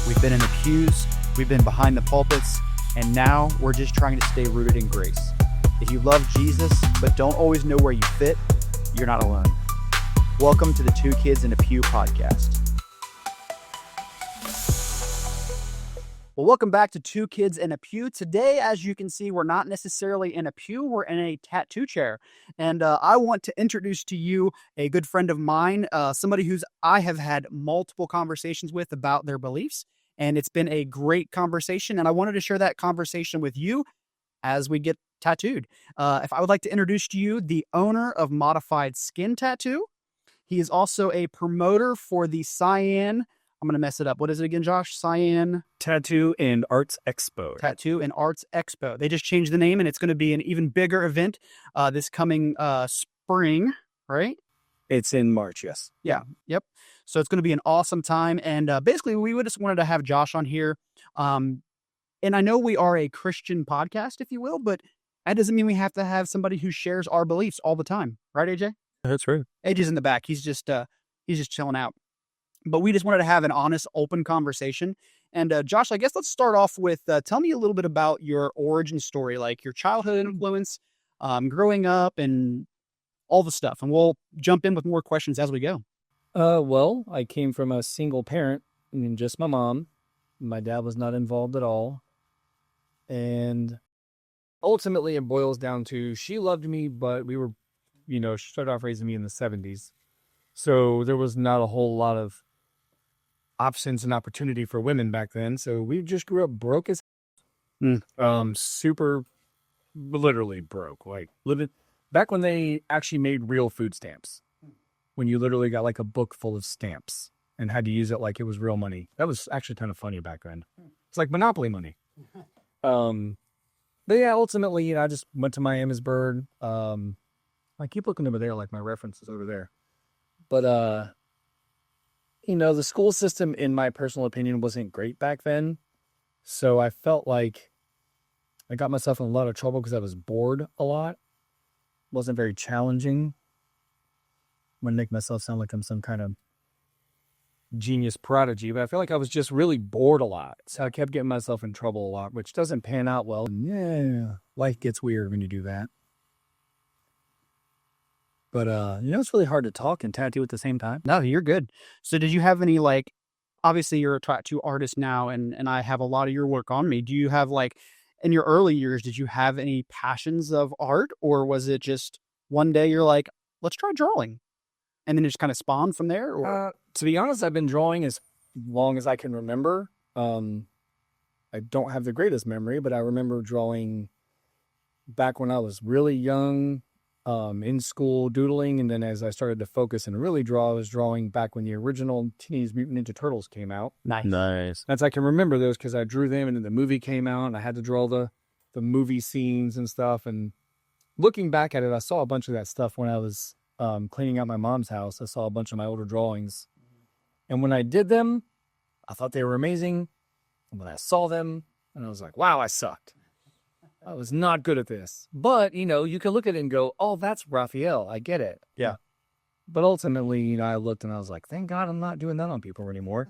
We've been in the pews, we've been behind the pulpits, and now we're just trying to stay rooted in grace. If you love Jesus but don't always know where you fit, you're not alone. Welcome to the Two Kids in a Pew podcast. Well, welcome back to Two Kids in a Pew. Today, as you can see, we're not necessarily in a pew, we're in a tattoo chair. And I want to introduce to you a good friend of mine, somebody I have had multiple conversations with about their beliefs. And it's been a great conversation. And I wanted to share that conversation with you as we get tattooed. If I would like to introduce to you the owner of Modified Skin Tattoo. He is also a promoter for the Cyan, I'm going to mess it up. What is it again, Josh? Cyan Tattoo and Arts Expo. Tattoo and Arts Expo. They just changed the name, and it's going to be an even bigger event this coming spring, right? It's in March, yes. Yeah. Yep. So it's going to be an awesome time. And basically, we just wanted to have Josh on here. And I know we are a Christian podcast, if you will, but that doesn't mean we have to have somebody who shares our beliefs all the time. Right, AJ? That's right. AJ's in the back. He's just chilling out. But we just wanted to have an honest, open conversation. And Josh, I guess let's start off with, tell me a little bit about your origin story, like your childhood influence, growing up and all the stuff. And we'll jump in with more questions as we go. Well, I came from a single parent, just my mom. My dad was not involved at all. And ultimately it boils down to, she loved me, but we were, she started off raising me in the 70s. So there was not a whole lot of options and opportunity for women back then. So we just grew up broke as super literally broke. Like living back when they actually made real food stamps. When you literally got like a book full of stamps and had to use it like it was real money. That was actually kind of funny back then. It's like Monopoly money. But yeah, ultimately, I just went to Miamisburg. I keep looking over there, like my reference is over there. But, the school system, in my personal opinion, wasn't great back then. So I felt like I got myself in a lot of trouble because I was bored a lot. Wasn't very challenging. I'm going to make myself sound like I'm some kind of genius prodigy, but I feel like I was just really bored a lot. So I kept getting myself in trouble a lot, which doesn't pan out well. Yeah, life gets weird when you do that. But, it's really hard to talk and tattoo at the same time. No, you're good. So did you have any, obviously you're a tattoo artist now, and I have a lot of your work on me. Do you have, in your early years, did you have any passions of art, or was it just one day you're like, let's try drawing? And then it just kind of spawned from there? Or? To be honest, I've been drawing as long as I can remember. I don't have the greatest memory, but I remember drawing back when I was really young. In school, doodling, and then as I started to focus and really draw, I was drawing back when the original Teenage Mutant Ninja Turtles came out. Nice. That's I can remember those because I drew them, and then the movie came out, and I had to draw the movie scenes and stuff. And looking back at it, I saw a bunch of that stuff when I was cleaning out my mom's house. I saw a bunch of my older drawings, and when I did them, I thought they were amazing. And when I saw them, and I was like, "Wow, I sucked." I was not good at this. But, you can look at it and go, oh, that's Raphael. I get it. Yeah. But ultimately, I looked and I was like, thank God I'm not doing that on people anymore.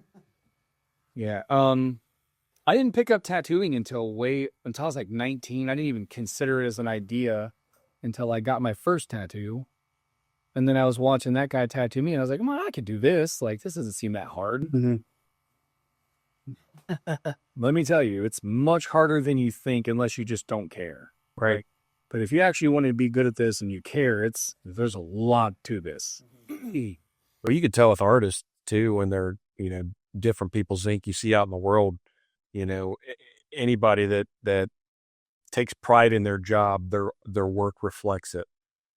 Yeah. I didn't pick up tattooing until I was like 19. I didn't even consider it as an idea until I got my first tattoo. And then I was watching that guy tattoo me and I was like, come on, I could do this. Like, this doesn't seem that hard. Mm-hmm. Let me tell you, it's much harder than you think unless you just don't care. Right. But if you actually want to be good at this and you care, there's a lot to this. Well, you could tell with artists too, when they're, different people's ink you see out in the world, anybody that takes pride in their job, their work reflects it.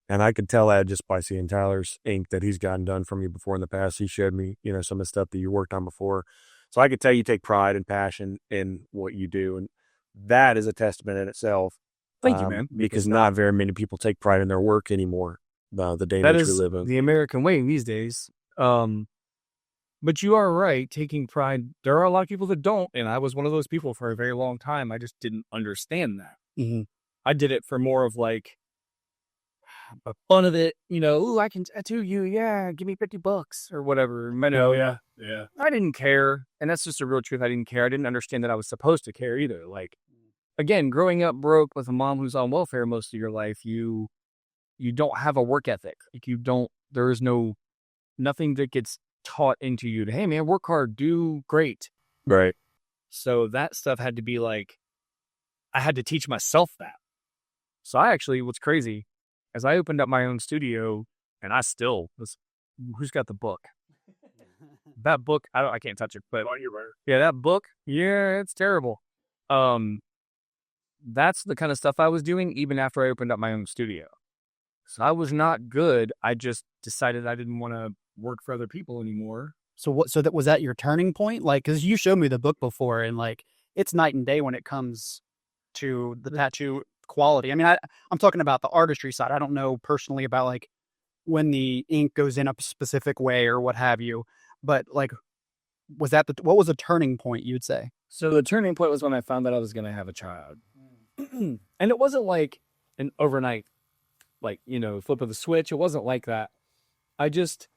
And I could tell that just by seeing Tyler's ink that he's gotten done from you before in the past. He showed me, some of the stuff that you worked on before. So I could tell you take pride and passion in what you do. And that is a testament in itself. Thank you, man. Because not very many people take pride in their work anymore, the day that that is we live in. The American way these days. But you are right, taking pride. There are a lot of people that don't. And I was one of those people for a very long time. I just didn't understand that. Mm-hmm. I did it for more of like fun of it, ooh, I can tattoo you. Yeah. Give me $50 or whatever. Oh, yeah. Yeah. I didn't care. And that's just the real truth. I didn't care. I didn't understand that I was supposed to care either. Like, again, growing up broke with a mom who's on welfare most of your life, you don't have a work ethic. Like there is nothing that gets taught into you to, hey man, work hard, do great. Right. So that stuff had to be like, I had to teach myself that. So what's crazy, as I opened up my own studio, and who's got the book? That book, I can't touch it, but yeah, that book, yeah, it's terrible. That's the kind of stuff I was doing even after I opened up my own studio. So I was not good. I just decided I didn't want to work for other people anymore. So was that your turning point? Like, because you showed me the book before, and like it's night and day when it comes to the tattoo quality. I mean, I'm talking about the artistry side. I don't know personally about like when the ink goes in a specific way or what have you, but like, what was a turning point, you'd say? So the turning point was when I found that I was going to have a child. And it wasn't like an overnight, like, flip of the switch. It wasn't like that. I just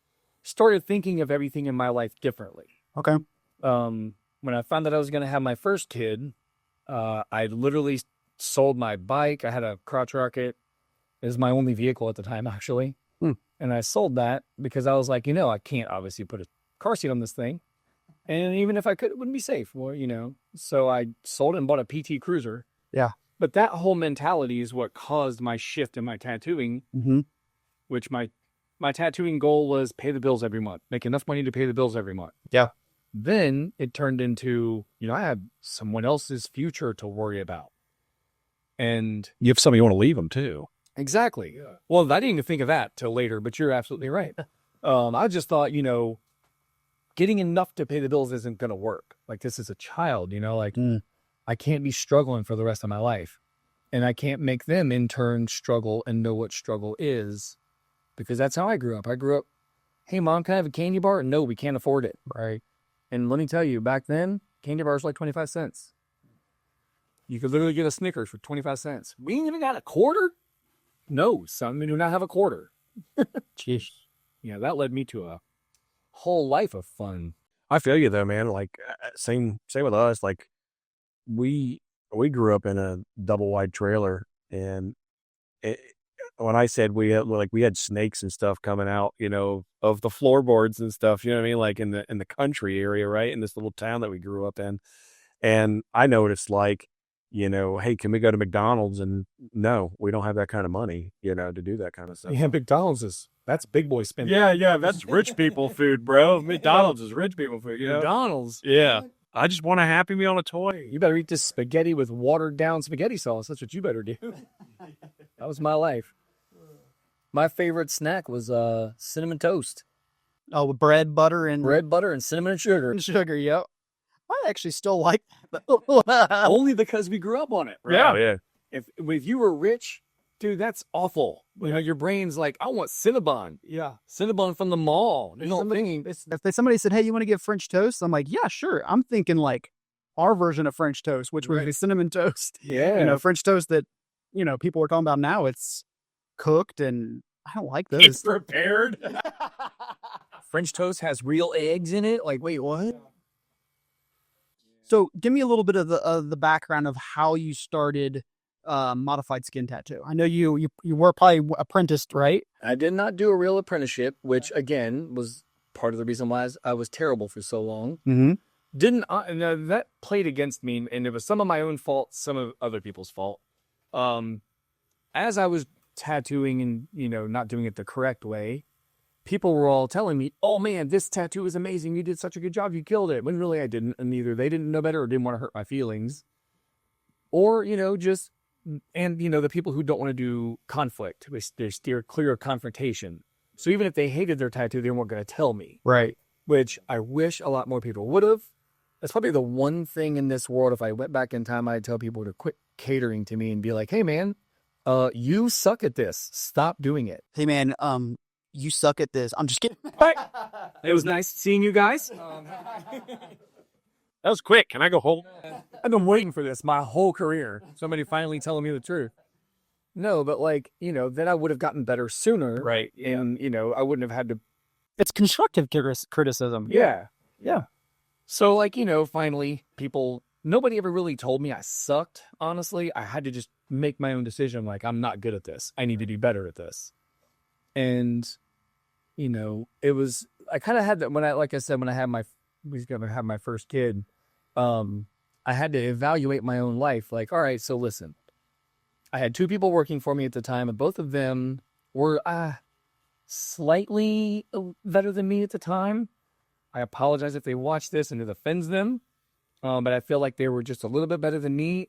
started thinking of everything in my life differently. Okay. When I found that I was going to have my first kid, I literally sold my bike. I had a crotch rocket. It was my only vehicle at the time, actually. And I sold that because I was like, I can't obviously put a car seat on this thing. And even if I could, it wouldn't be safe. Well, so I sold it and bought a PT Cruiser. Yeah. But that whole mentality is what caused my shift in my tattooing, which my tattooing goal was pay the bills every month, make enough money to pay the bills every month. Yeah. Then it turned into, I had someone else's future to worry about. And You have somebody you want to leave them too. exactly. Yeah. Well, I didn't even think of that till later, but you're absolutely right. I just thought, getting enough to pay the bills isn't going to work. Like, this is a child, I can't be struggling for the rest of my life. And I can't make them in turn struggle and know what struggle is, because that's how I grew up. I grew up, hey, Mom, can I have a candy bar? No, we can't afford it. Right. And let me tell you, back then, candy bars were like 25 cents. You could literally get a Snickers for 25 cents. We ain't even got a quarter? No, son, we do not have a quarter. Jeez. Yeah, that led me to a whole life of fun. I feel you though, man. Like same with us. Like we grew up in a double wide trailer, and when I said we had snakes and stuff coming out, of the floorboards and stuff, you know what I mean? Like in the country area, right? In this little town that we grew up in. And I noticed like, hey, can we go to McDonald's? And no, we don't have that kind of money, to do that kind of stuff. Yeah, McDonald's that's big boy spending. Yeah, that's rich people food, bro. McDonald's is rich people food, McDonald's? Yeah. I just want a Happy Meal and a toy. You better eat this spaghetti with watered down spaghetti sauce. That's what you better do. That was my life. My favorite snack was cinnamon toast. Oh, with bread, butter, and cinnamon and sugar. sugar. Yep. I actually still like that. Only because we grew up on it. Right? Yeah. If you were rich, dude, that's awful. Your brain's like, I want Cinnabon. Yeah. Cinnabon from the mall. If somebody said, hey, you want to get French toast? I'm like, yeah, sure. I'm thinking like our version of French toast, which was the cinnamon toast. Yeah. French toast that, people are talking about now. It's cooked, and I don't like those. It's prepared. French toast has real eggs in it. Like, wait, what? So give me a little bit of the background of how you started modified skin tattoo. I know you were probably apprenticed, right? I did not do a real apprenticeship, which again was part of the reason why I was terrible for so long. Mm-hmm. That played against me, and it was some of my own fault, some of other people's fault. As I was tattooing and not doing it the correct way, people were all telling me, oh man, this tattoo is amazing, you did such a good job, you killed it, when really I didn't. And either they didn't know better or didn't want to hurt my feelings, or the people who don't want to do conflict, they steer clear of confrontation. So even if they hated their tattoo, they weren't going to tell me, right? Which I wish a lot more people would have. That's probably the one thing in this world, if I went back in time, I'd tell people to quit catering to me and be like, hey man, you suck at this. Stop doing it. Hey man, you suck at this. I'm just kidding. It was nice seeing you guys. That was quick. Can I go home? I've been waiting for this my whole career. Somebody finally telling me the truth. No, but then I would have gotten better sooner. Right. And, I wouldn't have had to. It's constructive criticism. Yeah. Yeah. So, like, finally, nobody ever really told me I sucked, honestly. I had to just make my own decision. Like, I'm not good at this. I need to do better at this. And, I kind of had that like I said, when I was going to have my first kid, I had to evaluate my own life. Like, all right, so listen, I had 2 people working for me at the time, and both of them were slightly better than me at the time. I apologize if they watch this and it offends them. But I feel like they were just a little bit better than me,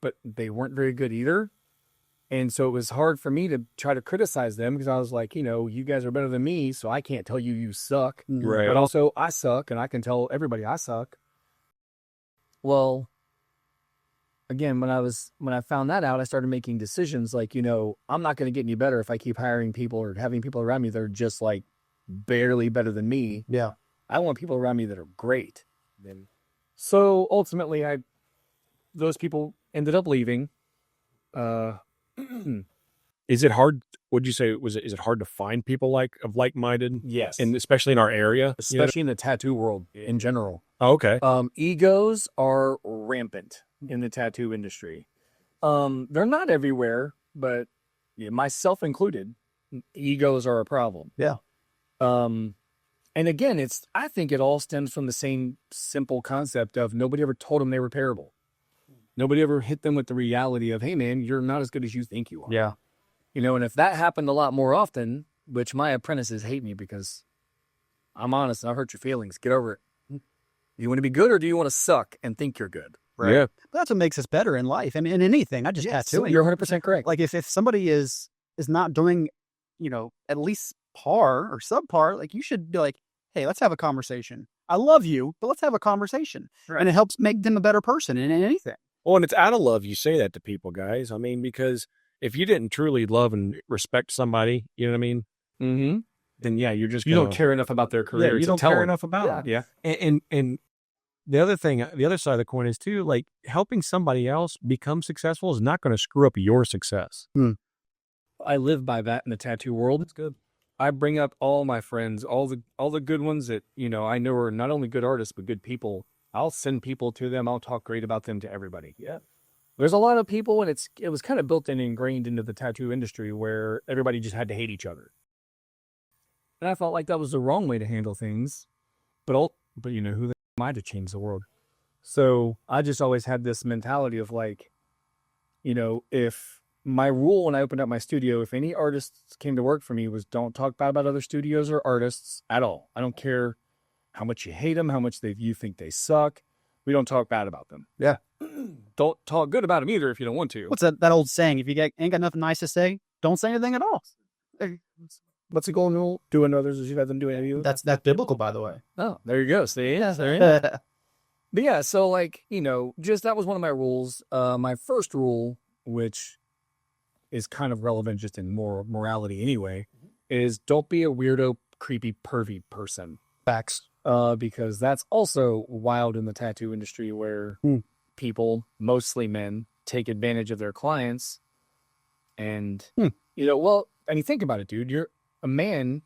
but they weren't very good either. And so it was hard for me to try to criticize them because I was like, you guys are better than me, so I can't tell you suck. Right. But also I suck, and I can tell everybody I suck. Well, again, when I found that out, I started making decisions like, I'm not going to get any better if I keep hiring people or having people around me that are just like barely better than me. Yeah. I want people around me that are great. So ultimately, those people ended up leaving. Is it hard? Would you say is it hard to find people like-minded? Yes, and especially in our area, especially in the tattoo world in general. Oh, okay. Egos are rampant in the tattoo industry. They're not everywhere, but myself included, egos are a problem. Yeah. And again, I think it all stems from the same simple concept of nobody ever told them they were terrible. Nobody ever hit them with the reality of, hey man, you're not as good as you think you are. Yeah. And if that happened a lot more often, which my apprentices hate me because I'm honest and I hurt your feelings, get over it. Do you want to be good or do you want to suck and think you're good? Right. Yeah. But that's what makes us better in life. I mean, in anything, not just tattooing. You're 100% correct. Like if somebody is not doing, at least par or subpar, like you should be like, hey, let's have a conversation. I love you, but let's have a conversation. Right. And it helps make them a better person in anything. Well, and it's out of love you say that to people, guys. I mean, because if you didn't truly love and respect somebody, you know what I mean? Mm-hmm. Then yeah, you're just you don't care enough about their career. Yeah, you don't care enough about it. Yeah. And the other thing, the other side of the coin is too, like helping somebody else become successful is not going to screw up your success. I live by that in the tattoo world. It's good. I bring up all my friends, all the good ones that, I know are not only good artists, but good people. I'll send people to them. I'll talk great about them to everybody. Yeah. There's a lot of people, and it was kind of built and ingrained into the tattoo industry where everybody just had to hate each other. And I felt like that was the wrong way to handle things. But who am I to change the world? So I just always had this mentality of like, if my rule when I opened up my studio, if any artists came to work for me was don't talk bad about other studios or artists at all. I don't care how much you hate them, how much you think they suck. We don't talk bad about them. Yeah. Don't talk good about them either if you don't want to. What's that old saying? If you ain't got nothing nice to say, don't say anything at all. What's the golden rule? Do unto others as you've had them do unto you. That's biblical, by the way. Oh, there you go. See? Yeah, there you go. But yeah, so like, just that was one of my rules. My first rule, which is kind of relevant just in morality anyway, is don't be a weirdo, creepy, pervy person. Facts. Because that's also wild in the tattoo industry where people, mostly men, take advantage of their clients. And, and you think about it, dude, you're a man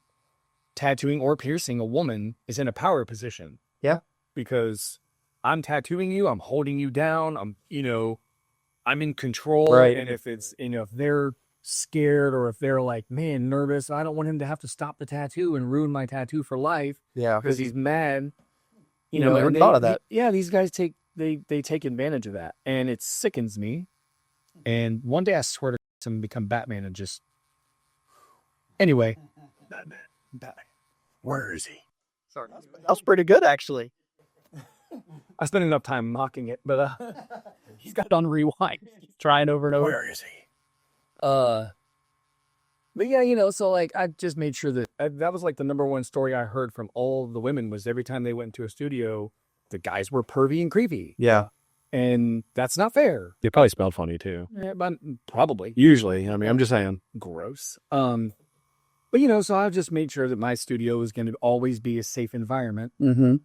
tattooing or piercing a woman is in a power position. Yeah. Because I'm tattooing you, I'm holding you down, I'm in control. Right. And if it's, if they're scared or if they're like, man, nervous, I don't want him to have to stop the tattoo and ruin my tattoo for life. Yeah. Because he's mad. I never thought of that. These guys take advantage of that. And it sickens me. And one day I swear to become Batman and just, anyway. Batman. Where is he? Sorry. That was pretty good, actually. I spent enough time mocking it, but he's got it on rewind. He's trying over and over. Where is he? But yeah, so like I just made sure that that was like the number one story I heard from all the women was every time they went into a studio, the guys were pervy and creepy. Yeah. And that's not fair. They probably smelled funny too. Yeah, but probably. Usually. I mean, I'm just saying. Gross. But so I just made sure that my studio was going to always be a safe environment. Mm-hmm.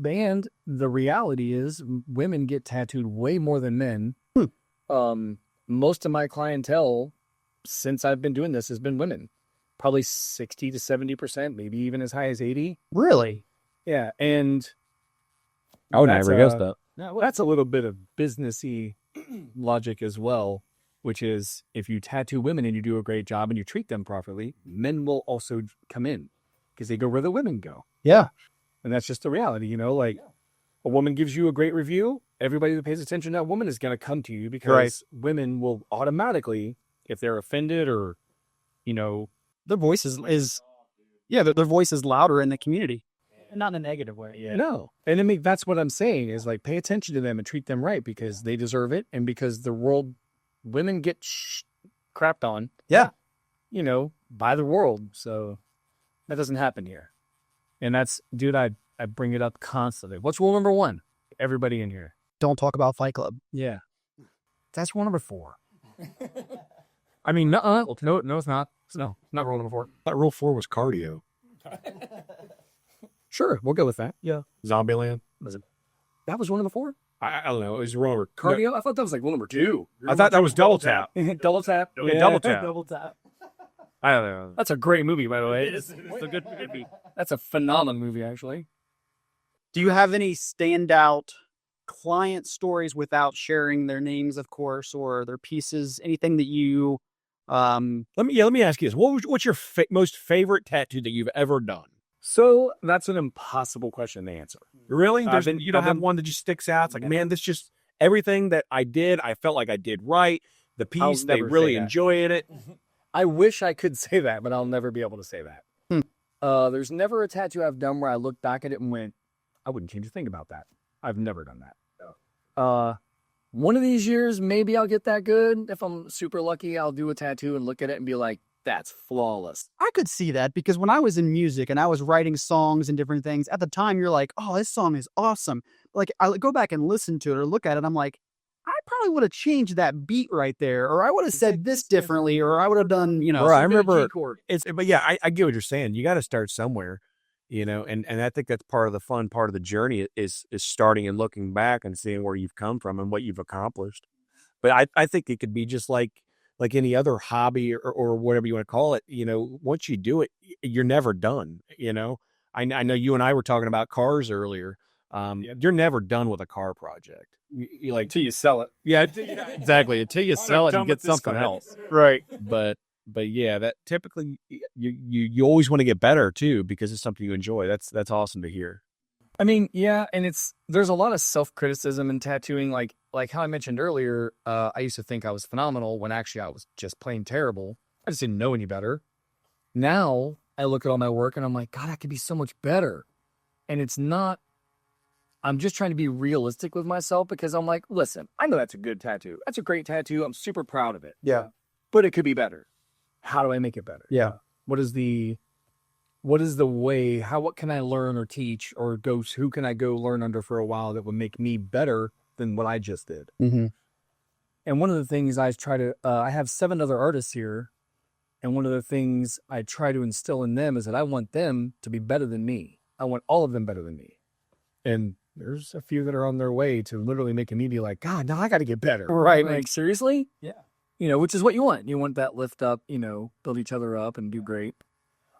And the reality is women get tattooed way more than men. Most of my clientele since I've been doing this has been women, probably 60 to 70%, maybe even as high as 80. Really? Yeah, and I would that's never guess that. no, that's a little bit of businessy logic as well, which is if you tattoo women and you do a great job and you treat them properly, men will also come in because they go where the women go. Yeah. And that's just the reality, you know, like a woman gives you a great review, everybody that pays attention to that woman is going to come to you because women will automatically, if they're offended or, you know, Their voice is their voice is louder in the community. Not in a negative way. Yeah. no. And I mean, that's what I'm saying is like, pay attention to them and treat them right because they deserve it. And because the world, women get crapped on. Yeah. You know, by the world. So that doesn't happen here. And that's, dude, I bring it up constantly. What's rule number 1? Everybody in here. Don't talk about Fight Club. Yeah. That's rule number 4. I mean, no, it's not. No, not rule number 4. I thought rule 4 was cardio. Sure, we'll go with that. Yeah. Zombieland. That was rule number 4? I don't know. It was rule number Cardio? I thought that was like rule number 2. I thought that was double tap. Double tap? Yeah, double tap. Double tap. I don't know. That's a great movie, by the way. It's a good movie. That's a phenomenal movie, actually. Do you have any standout client stories without sharing their names, of course, or their pieces? Anything that you Let me ask you this. What's your most favorite tattoo that you've ever done? So that's an impossible question to answer. Really? You don't I've have been- one that just sticks out? It's like, man, this just, everything that I did, I felt like I did right. The piece, they never really say that. enjoyed it. I wish I could say that, but I'll never be able to say that. There's never a tattoo I've done where I looked back at it and went, I wouldn't change a thing about that. I've never done that. One of these years, maybe I'll get that good. If I'm super lucky, I'll do a tattoo and look at it and be like, that's flawless. I could see that because when I was in music and I was writing songs and different things, at the time you're like, oh, this song is awesome. Like I go back and listen to it or look at it, I'm like, I probably would have changed that beat right there, or I would have said this differently, or I would have done, you know. Right, I some bit of remember G-chord. but yeah, I get what you're saying. You got to start somewhere, you know, and I think that's part of the fun part of the journey is starting and looking back and seeing where you've come from and what you've accomplished. But I think it could be just like any other hobby or whatever you want to call it. You know, once you do it, you're never done. You know, I know you and I were talking about cars earlier. You're never done with a car project. You like Until you sell it. yeah, exactly. Until you sell it and get something else. Right. But yeah, that typically you always want to get better too because it's something you enjoy. That's awesome to hear. I mean, yeah, and there's a lot of self-criticism in tattooing, like how I mentioned earlier. I used to think I was phenomenal when actually I was just plain terrible. I just didn't know any better. Now I look at all my work and I'm like, God, I could be so much better. And it's not. I'm just trying to be realistic with myself because I'm like, listen, I know that's a good tattoo. That's a great tattoo. I'm super proud of it. Yeah. But it could be better. How do I make it better? Yeah. What is the way, what can I learn or teach or who can I go learn under for a while that would make me better than what I just did? Mm-hmm. And one of the things I try to, I have 7 other artists here. And one of the things I try to instill in them is that I want them to be better than me. I want all of them better than me. And there's a few that are on their way to literally making me be like, God, now I got to get better. Right. Like, seriously? Yeah. You know, which is what you want. You want that lift up, you know, build each other up and do great.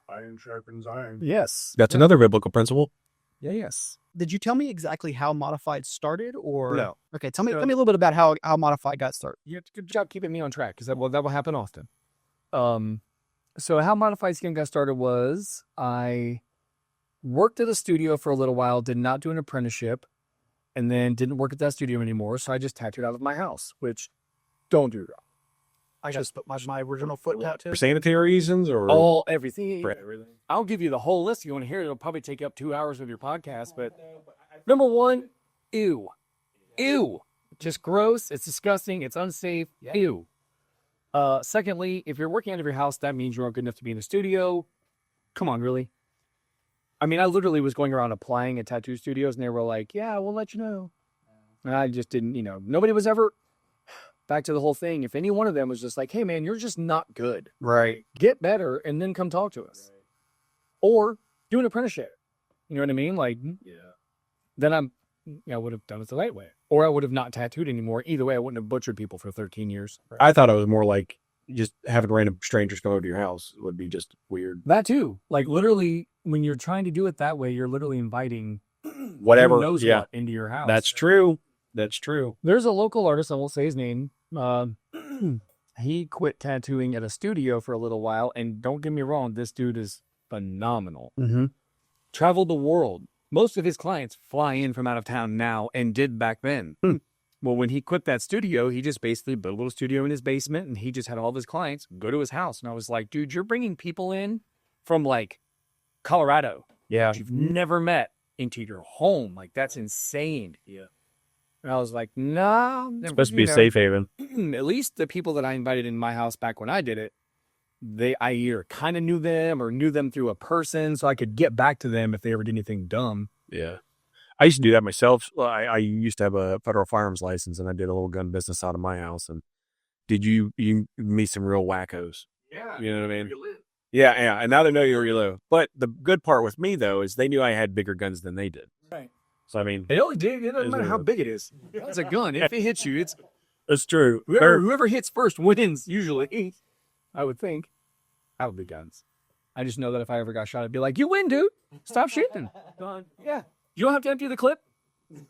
Iron sharpens iron. Yes. That's another biblical principle. Yeah, yes. Did you tell me exactly how Modified started, or No. Okay, tell me a little bit about how Modified got started. You have a good job keeping me on track because that will happen often. So how Modified Skin got started was I worked at a studio for a little while, did not do an apprenticeship, and then didn't work at that studio anymore. So I just tattooed out of my house, which don't do. I just put my original foot tattoo. For sanitary reasons or Everything. for everything? I'll give you the whole list. You want to hear it? It'll probably take up 2 hours of your podcast. But number 1, ew. Just gross. It's disgusting. It's unsafe. Yeah. Ew. Secondly, if you're working out of your house, that means you aren't good enough to be in a studio. Come on, really? I mean, I literally was going around applying at tattoo studios, and they were like, yeah, we'll let you know. And I just didn't, nobody was ever, back to the whole thing. If any one of them was just like, hey, man, you're just not good. Right. Get better, and then come talk to us. Right. Or do an apprenticeship. You know what I mean? Like, then I would have done it the right way. Or I would have not tattooed anymore. Either way, I wouldn't have butchered people for 13 years. Right. I thought it was more like just having random strangers come over to your house would be just weird. That too. Like literally when you're trying to do it that way, you're literally inviting Whatever. who knows Yeah. what into your house. That's true. That's true. There's a local artist, I won't say his name. He quit tattooing at a studio for a little while, and don't get me wrong, this dude is phenomenal. Mm-hmm. Traveled the world. Most of his clients fly in from out of town now and did back then. Well, when he quit that studio, he just basically built a little studio in his basement, and he just had all of his clients go to his house. And I was like, dude, you're bringing people in from like Colorado Yeah. that you've never met into your home. Like, that's insane. Yeah. And I was like, nah. It's supposed to be a safe haven. At least the people that I invited in my house back when I did it, I either kind of knew them or knew them through a person, so I could get back to them if they ever did anything dumb. Yeah. I used to do that myself. I used to have a federal firearms license, and I did a little gun business out of my house. And you meet some real wackos. Yeah. You know what I mean? Yeah, yeah. And now they know you're you live. But the good part with me, though, is they knew I had bigger guns than they did. Right. So, I mean, They only did. It doesn't Is matter it how a- big it is. It's a gun. If it hits you, it's true. whoever hits first wins, usually. I would think. I would be guns. I just know that if I ever got shot, I'd be like, you win, dude. Stop shooting. Done. Yeah. You don't have to empty the clip.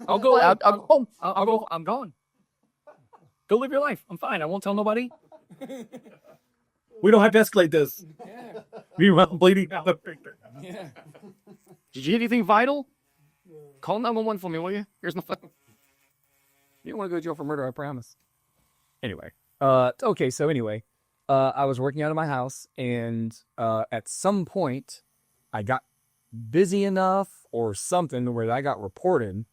I'll go. I'll go home. I'll go. I'm gone. Go live your life. I'm fine. I won't tell nobody. We don't have to escalate this. Yeah. Meanwhile, bleeding out the picture. Yeah. Did you hit anything vital? Call 911 for me, will you? Here's my phone. You don't want to go to jail for murder, I promise. Anyway. Okay, so anyway. I was working out of my house, and at some point, I got busy enough or something where I got reported,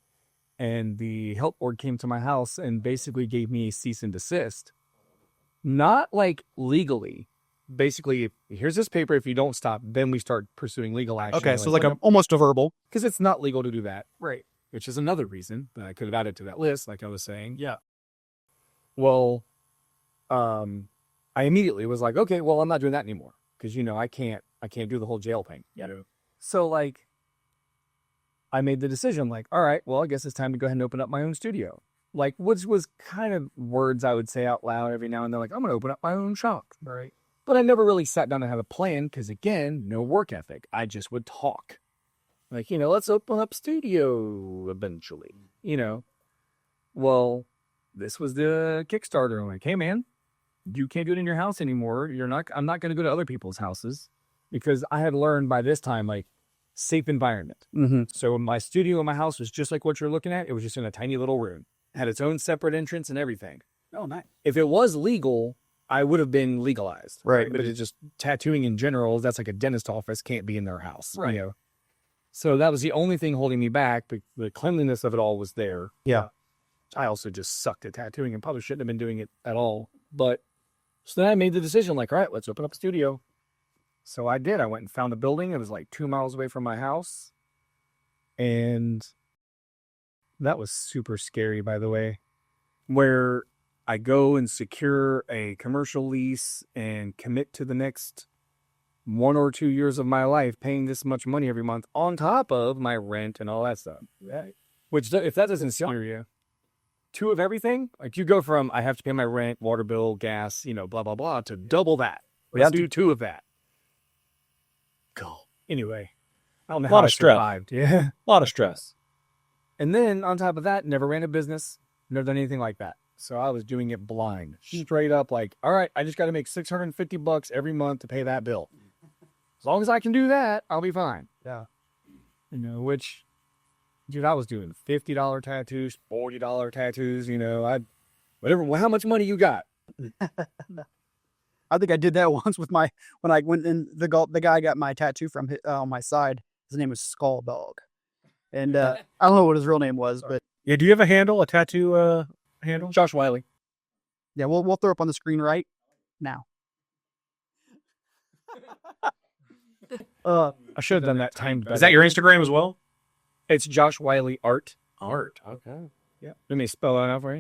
and the health board came to my house and basically gave me a cease and desist. Not like legally. Basically, here's this paper. If you don't stop, then we start pursuing legal action. Okay, so like almost a verbal. Because it's not legal to do that. Right. Which is another reason that I could have added to that list, like I was saying. Yeah. Well, I immediately was like, okay, well, I'm not doing that anymore. Because, I can't do the whole jail thing. Yeah. So, like, I made the decision, like, all right, well, I guess it's time to go ahead and open up my own studio. Like, which was kind of words I would say out loud every now and then, like, I'm going to open up my own shop. Right. But I never really sat down and had a plan because, again, no work ethic. I just would talk. Like, let's open up studio eventually, Well, this was the Kickstarter. I'm like, hey, man, you can't do it in your house anymore. I'm not going to go to other people's houses because I had learned by this time, like, safe environment. Mm-hmm. So my studio in my house was just like what you're looking at. It was just in a tiny little room. It had its own separate entrance and everything. Oh, nice. If it was legal, I would have been legalized. Right. But it's just tattooing in general, that's like a dentist office, can't be in their house. Right. So that was the only thing holding me back. But the cleanliness of it all was there. Yeah. I also just sucked at tattooing and probably shouldn't have been doing it at all. But so then I made the decision, like, all right, let's open up a studio. So I did. I went and found a building. It was like 2 miles away from my house. And that was super scary, by the way, where I go and secure a commercial lease and commit to the next 1 or 2 years of my life paying this much money every month on top of my rent and all that stuff. Right. Which, if that doesn't scare you, 2 of everything, like you go from I have to pay my rent, water bill, gas, blah, blah, blah, to double that. Let's do 2 of that. Go. Anyway, I don't know how I survived. Yeah. A lot of stress. And then on top of that, never ran a business, never done anything like that. So I was doing it blind, straight up like, all right, I just got to make $650 every month to pay that bill. As long as I can do that, I'll be fine. Yeah. Which, dude, I was doing $50 tattoos, $40 tattoos, whatever, how much money you got? I think I did that once with when I went in, the guy got my tattoo from on my side. His name was Skull Dog. And I don't know what his real name was, but Yeah. Do you have a handle, a tattoo handle? Josh Wiley. yeah, we'll throw up on the screen right now. I should have done that time. Is that your Instagram as well? It's Josh Wiley Art. Art. Okay. Yeah. Let me spell that out for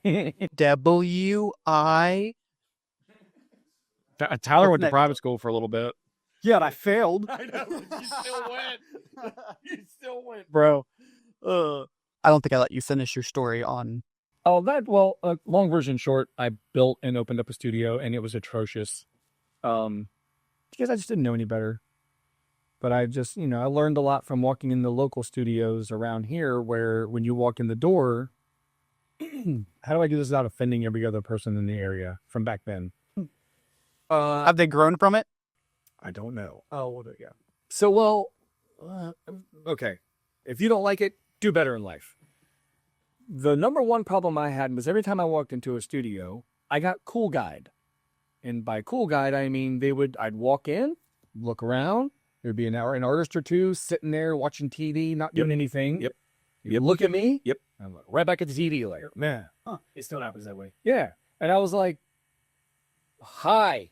you. WI. Tyler went to next? private school for a little bit. Yeah, and I failed. I know. You still went. You still went. Bro. I don't think I let you finish your story on. Oh, long version short, I built and opened up a studio and it was atrocious. Because I just didn't know any better. But I just, I learned a lot from walking in the local studios around here where when you walk in the door, how do I do this without offending every other person in the area from back then? Have they grown from it? I don't know. Oh, well, yeah. So, okay. If you don't like it, do better in life. The number one problem I had was every time I walked into a studio, I got cool guide. And by cool guide, I mean I'd walk in, look around, there'd be an artist or two sitting there watching TV, not doing anything. Yep. You look at me. Yep. I'm like, right back at the TV later. Man. Huh. It still happens that way. Yeah. And I was like, hi.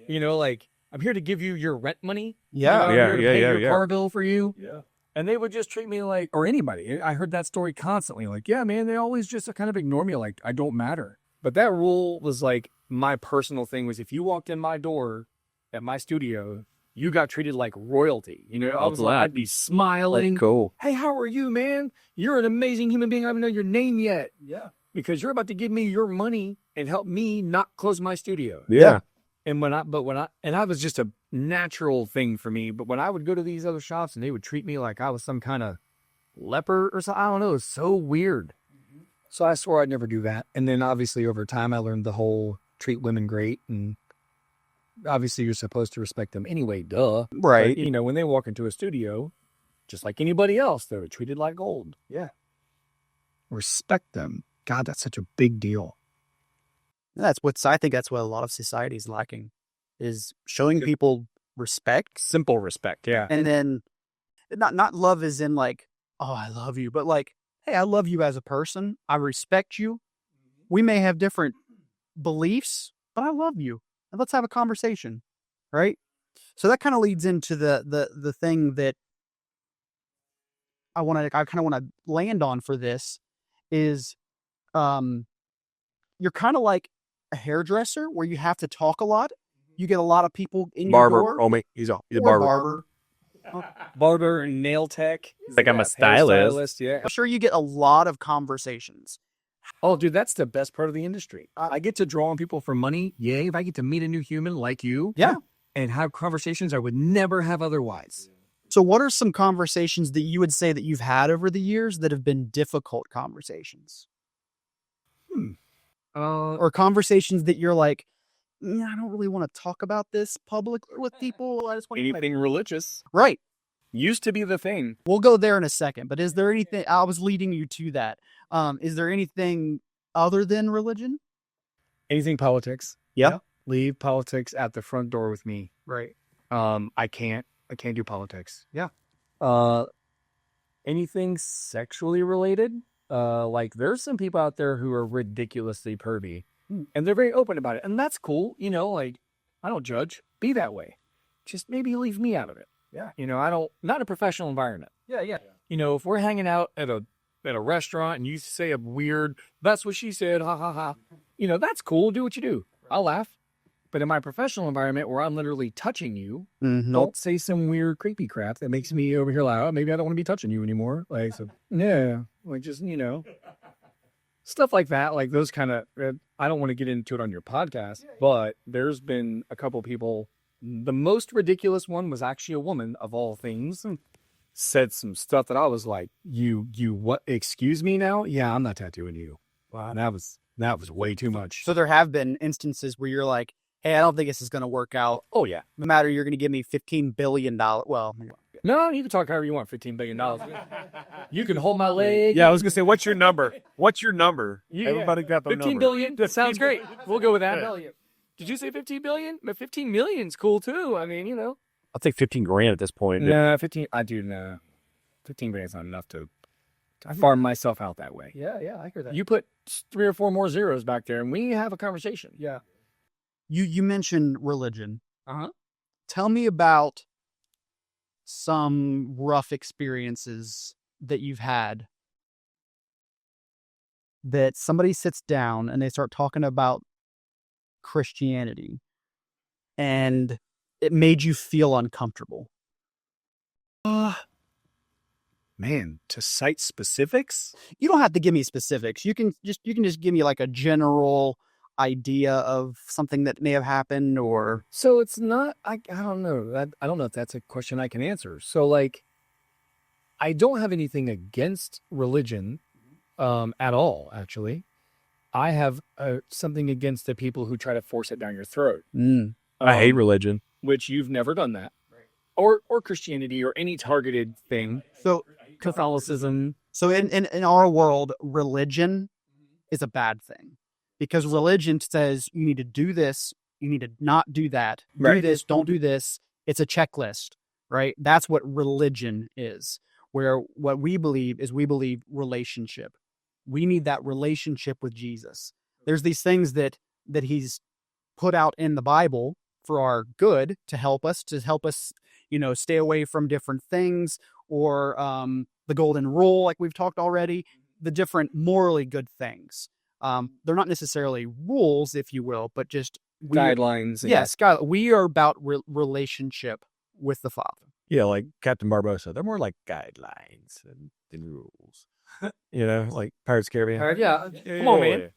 Like, I'm here to give you your rent money. Yeah. I'm here to pay your yeah. car bill for you. Yeah. And they would just treat me like, or anybody. I heard that story constantly. Like, yeah, man, they always just kind of ignore me. Like, I don't matter. But that rule was like, my personal thing was if you walked in my door at my studio, you got treated like royalty. I'd be smiling. Cool. Hey, how are you, man? You're an amazing human being. I don't know your name yet. Yeah. Because you're about to give me your money and help me not close my studio. Yeah. And that was just a natural thing for me. But when I would go to these other shops and they would treat me like I was some kind of leper or something, I don't know. It was so weird. So I swore I'd never do that. And then obviously over time, I learned the whole treat women great. And obviously you're supposed to respect them anyway, duh. Right. But, when they walk into a studio, just like anybody else, they're treated like gold. Yeah. Respect them. God, that's such a big deal. I think that's what a lot of society is lacking, is showing people respect. Simple respect, yeah. And then not love as in like, oh, I love you, but like, hey, I love you as a person. I respect you. We may have different beliefs, but I love you. And let's have a conversation. Right? So that kind of leads into the thing that I kind of want to land on for this is you're kind of like a hairdresser where you have to talk a lot. You get a lot of people in your door. Homie. He's a Or barber. Barber and nail tech. Like I'm a stylist. Yeah. I'm sure you get a lot of conversations. Oh, dude, that's the best part of the industry. I get to draw on people for money. Yay. If I get to meet a new human like you. Yeah. And have conversations I would never have otherwise. So what are some conversations that you would say that you've had over the years that have been difficult conversations? Or conversations that you're like, I don't really want to talk about this publicly with people. I just want anything religious. Right. Used to be the thing. We'll go there in a second. But is there anything, I was leading you to that. Is there anything other than religion? Anything politics. Yeah. Leave politics at the front door with me. Right. I can't do politics. Yeah. Anything sexually related? Like there's some people out there who are ridiculously pervy and they're very open about it. And that's cool. Like I don't judge. Be that way. Just maybe leave me out of it. Yeah. Not a professional environment. Yeah. Yeah. If we're hanging out at a restaurant and you say a weird, that's what she said, ha ha ha. That's cool. Do what you do. I'll laugh. But in my professional environment where I'm literally touching you, don't say some weird creepy crap that makes me over here like, oh, maybe I don't want to be touching you anymore. Like, so, yeah, like just, stuff like that. Like those kind of, I don't want to get into it on your podcast, but there's been a couple people. The most ridiculous one was actually a woman of all things. Said some stuff that I was like, you what? Excuse me now? Yeah, I'm not tattooing you. Wow, that was way too much. So there have been instances where you're like, hey, I don't think this is going to work out. Oh, yeah. No matter, you're going to give me $15 billion. Well, no, you can talk however you want, $15 billion. You can hold my leg. Yeah, I was going to say, what's your number? What's your number? Yeah. Everybody got the 15 number. billion? That sounds great. We'll go with that. Did you say 15 billion? But 15 million's cool, too. I mean, I'll take 15 grand at this point. Nah, 15. I do, nah. 15 grand's not enough to farm myself out that way. Yeah, I hear that. You put 3 or 4 more zeros back there, and we have a conversation. Yeah. You mentioned religion. Uh-huh. Tell me about some rough experiences that you've had that somebody sits down and they start talking about Christianity and it made you feel uncomfortable. Man, to cite specifics? You don't have to give me specifics. You can just give me like a general, idea of something that may have happened, or So it's not, I don't know. I don't know if that's a question I can answer. So like, I don't have anything against religion at all, actually. I have something against the people who try to force it down your throat. I hate religion. Which you've never done that. Or Christianity or any targeted thing. so Catholicism. So in our world, religion is a bad thing, because religion says you need to do this, you need to not do that, do Right. this, don't do this. It's a checklist, right? That's what religion is. Where what we believe is, we believe relationship. We need that relationship with Jesus. There's these things that he's put out in the Bible for our good, to help us, stay away from different things, or the golden rule, like we've talked already, the different morally good things. They're not necessarily rules, if you will, but just Guidelines. Yes, we are about relationship with the Father. Yeah, like Captain Barbosa. They're more like guidelines than rules. Like Pirates of the Caribbean. Yeah. Come on, man.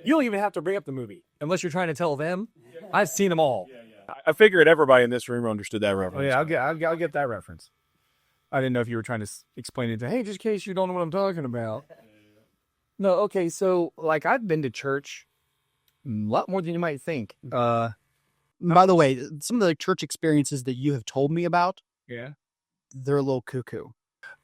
You don't even have to bring up the movie unless you're trying to tell them. I've seen them all. I figured everybody in this room understood that reference. Oh yeah, I'll get that reference. I didn't know if you were trying to explain it to, hey, just in case you don't know what I'm talking about. No, okay, so like I've been to church a lot more than you might think. By the way, some of the church experiences that you have told me about, Yeah. they're a little cuckoo.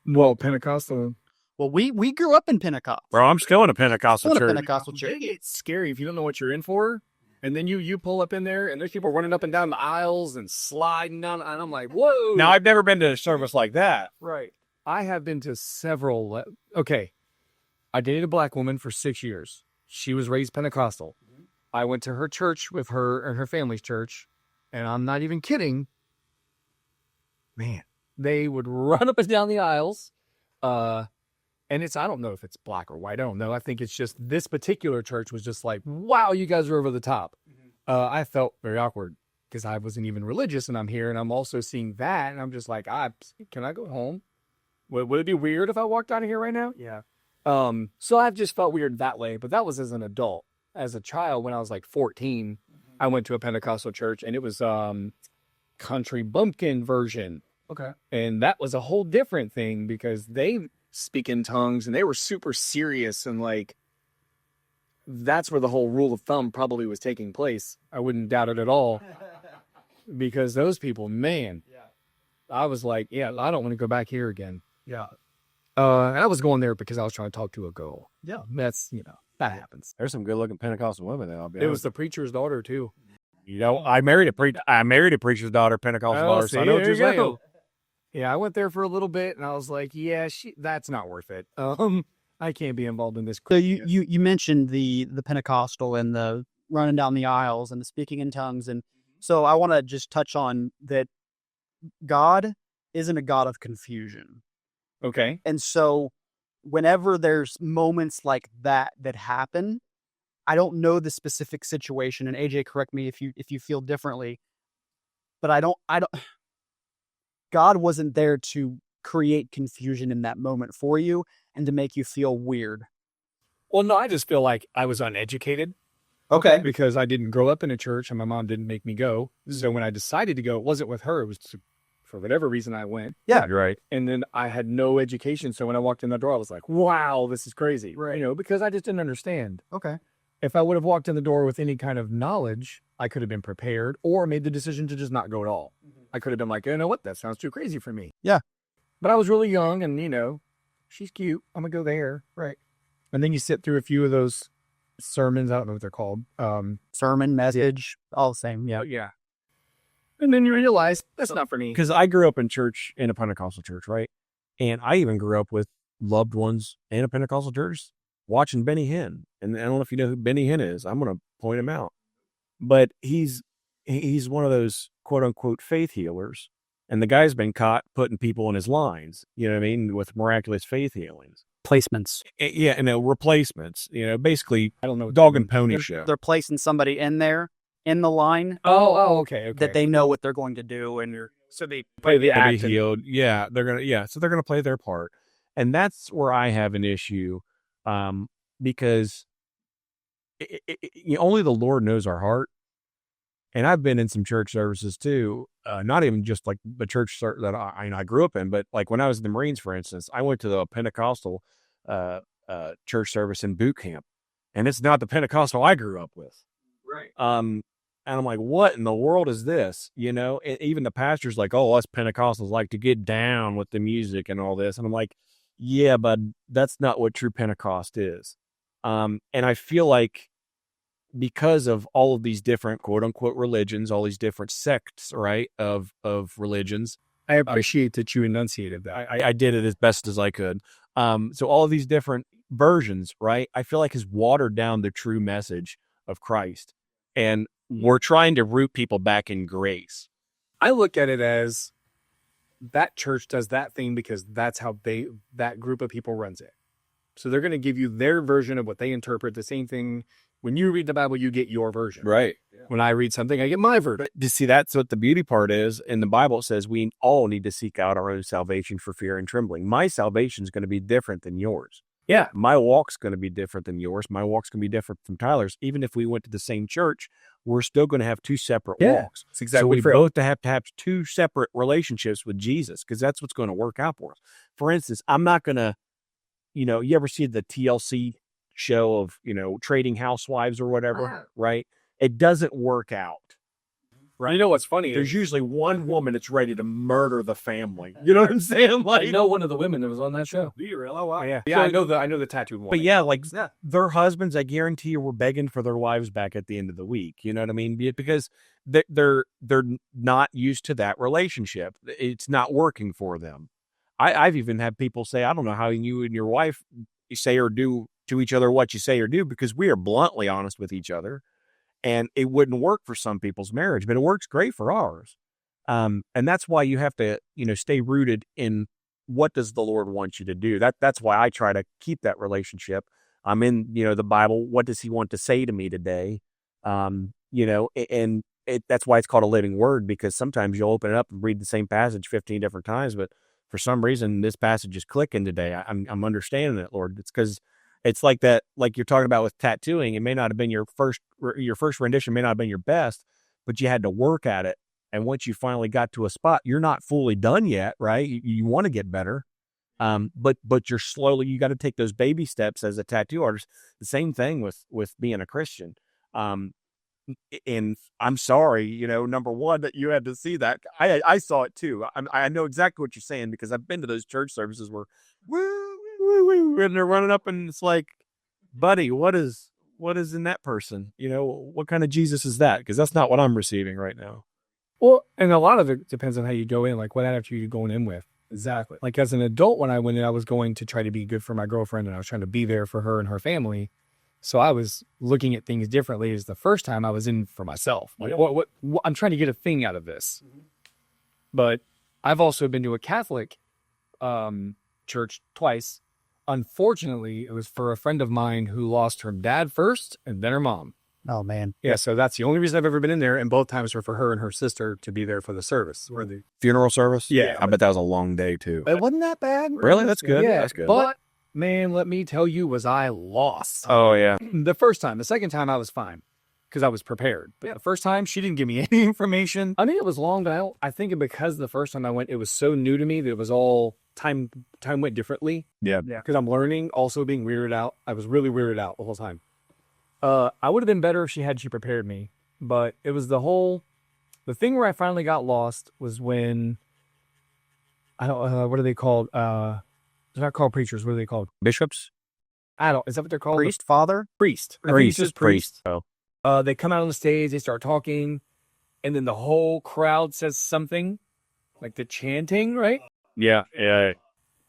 Well, Pentecostal. Well, we grew up in Pentecost. Bro, I'm still in a Pentecostal church. Pentecostal church. It's scary if you don't know what you're in for. And then you pull up in there and there's people running up and down the aisles and sliding down. And I'm like, whoa. Now, I've never been to a service like that. Right. I have been to several. Okay. I dated a black woman for 6 years. She was raised Pentecostal. I went to her church with her and her family's church. And I'm not even kidding. Man, they would run up and down the aisles. And I don't know if it's black or white. I don't know. I think it's just this particular church was just like, wow, you guys are over the top. I felt very awkward because I wasn't even religious and I'm here and I'm also seeing that. And I'm just like, can I go home? Would it be weird if I walked out of here right now? Yeah. So I've just felt weird that way, but that was as an adult. As a child, when I was like 14, I went to a Pentecostal church and it was country bumpkin version. Okay. And that was a whole different thing because they speak in tongues and they were super serious and like that's where the whole rule of thumb probably was taking place. I wouldn't doubt it at all because those people, man, I was like, yeah, I don't want to go back here again. Yeah. And I was going there because I was trying to talk to a girl. Yeah. That's, that happens. There's some good looking Pentecostal women though. It was the preacher's daughter too. I married a preacher's daughter, Pentecostal daughter. So I know what you're saying. Yeah, I went there for a little bit and I was like, yeah, that's not worth it. I can't be involved in this. So you mentioned the Pentecostal and the running down the aisles and the speaking in tongues. And so I want to just touch on that God isn't a God of confusion. Okay. And so whenever there's moments like that happen, I don't know the specific situation, and AJ, correct me if you feel differently, but I don't God wasn't there to create confusion in that moment for you and to make you feel weird. Well, no, I just feel like I was uneducated. Okay. Because I didn't grow up in a church and my mom didn't make me go. So when I decided to go, it wasn't with her. It was for whatever reason I went. Yeah. Right. And then I had no education. So when I walked in the door, I was like, wow, this is crazy. Right. Because I just didn't understand. Okay. If I would have walked in the door with any kind of knowledge, I could have been prepared or made the decision to just not go at all. I could have been like, you know what? That sounds too crazy for me. Yeah. But I was really young and, she's cute. I'm going to go there. Right. And then you sit through a few of those sermons. I don't know what they're called. Sermon, message, all the same. Yeah. Yeah. And then you realize that's not for me. Because I grew up in a Pentecostal church, right? And I even grew up with loved ones in a Pentecostal church watching Benny Hinn. And I don't know if you know who Benny Hinn is. I'm going to point him out. But he's one of those quote unquote faith healers. And the guy's been caught putting people in his lines, you know what I mean, with miraculous faith healings. Placements. Yeah, and replacements, basically, I don't know. dog and pony show. They're placing somebody in there, in the line. Okay. That they know what they're going to do. And So they play the Be act. healed. Yeah, so they're gonna play their part. And that's where I have an issue. Because only the Lord knows our heart. And I've been in some church services too, not even just like the church that I grew up in, but like when I was in the Marines, for instance, I went to the Pentecostal church service in boot camp, and it's not the Pentecostal I grew up with. Right. And I'm like, what in the world is this? You know, and even the pastor's like, oh, us Pentecostals like to get down with the music and all this. And I'm like, yeah, but that's not what true Pentecost is. And I feel like because of all of these different quote unquote religions, all these different sects, right, of religions. I appreciate that you enunciated that. I did it as best as I could. So all of these different versions, right, I feel like has watered down the true message of Christ. And we're trying to root people back in grace. I look at it as that church does that thing because that's how that group of people runs it. So they're going to give you their version of what they interpret. The same thing. When you read the Bible, you get your version. Right. When I read something, I get my version. But to see, that's what the beauty part is. In the Bible, it says we all need to seek out our own salvation for fear and trembling. My salvation is going to be different than yours. Yeah. My walk's going to be different than yours. My walk's going to be different from Tyler's. Even if we went to the same church, we're still going to have two separate walks. That's exactly. So we both have to have two separate relationships with Jesus, because that's what's going to work out for us. For instance, I'm not going to, you ever see the TLC show of, Trading Housewives or whatever, right? It doesn't work out. Right. You know what's funny? There's usually one woman that's ready to murder the family. You know what I'm saying? Like, I know one of the women that was on that show. Do you really? Oh, wow. Yeah. Yeah, So, I know the tattooed one. but yeah, their husbands, I guarantee you, were begging for their wives back at the end of the week. You know what I mean? Because they're not used to that relationship. It's not working for them. I've even had people say, I don't know how you and your wife say or do to each other what you say or do, because we are bluntly honest with each other. And it wouldn't work for some people's marriage, but it works great for ours. And that's why you have to, stay rooted in what does the Lord want you to do. That's why I try to keep that relationship. I'm in, the Bible. What does he want to say to me today? And that's why it's called a living word, because sometimes you'll open it up and read the same passage 15 different times, but for some reason, this passage is clicking today. I'm understanding it, Lord. It's because it's like that, like you're talking about with tattooing. It may not have been your first rendition, may not have been your best, but you had to work at it. And once you finally got to a spot, you're not fully done yet, right? You want to get better. But you're slowly, you got to take those baby steps as a tattoo artist. The same thing with being a Christian. And I'm sorry, number one, that you had to see that. I saw it too. I know exactly what you're saying, because I've been to those church services where and they're running up, and it's like, buddy, what is in that person? What kind of Jesus is that? Because that's not what I'm receiving right now. Well, and a lot of it depends on how you go in, like what attitude you're going in with. Exactly. Like as an adult, when I went in, I was going to try to be good for my girlfriend, and I was trying to be there for her and her family. So I was looking at things differently. As the first time I was in for myself. Like, what I'm trying to get a thing out of this. Mm-hmm. But I've also been to a Catholic church twice. Unfortunately, it was for a friend of mine who lost her dad first and then her mom. Oh, man. Yeah, so that's the only reason I've ever been in there, and both times were for her and her sister to be there for the service. Or the funeral service? Yeah. I bet that was a long day, too. It wasn't that bad. Really? That's good. Yeah, that's good. But, man, let me tell you, was I lost. Oh, yeah. The first time. The second time, I was fine, because I was prepared. But the first time, she didn't give me any information. I mean, it was long, but I think because the first time I went, it was so new to me that it was all... Time went differently. Yeah. Because I'm learning, also being weirded out. I was really weirded out the whole time. I would have been better if she prepared me. But it was the thing where I finally got lost was when, I don't, what are they called? They're not called preachers. What are they called? Bishops? Is that what they're called? Priest, father? Priest. Priest. Oh. They come out on the stage, they start talking, and then the whole crowd says something, like the chanting, right? Yeah.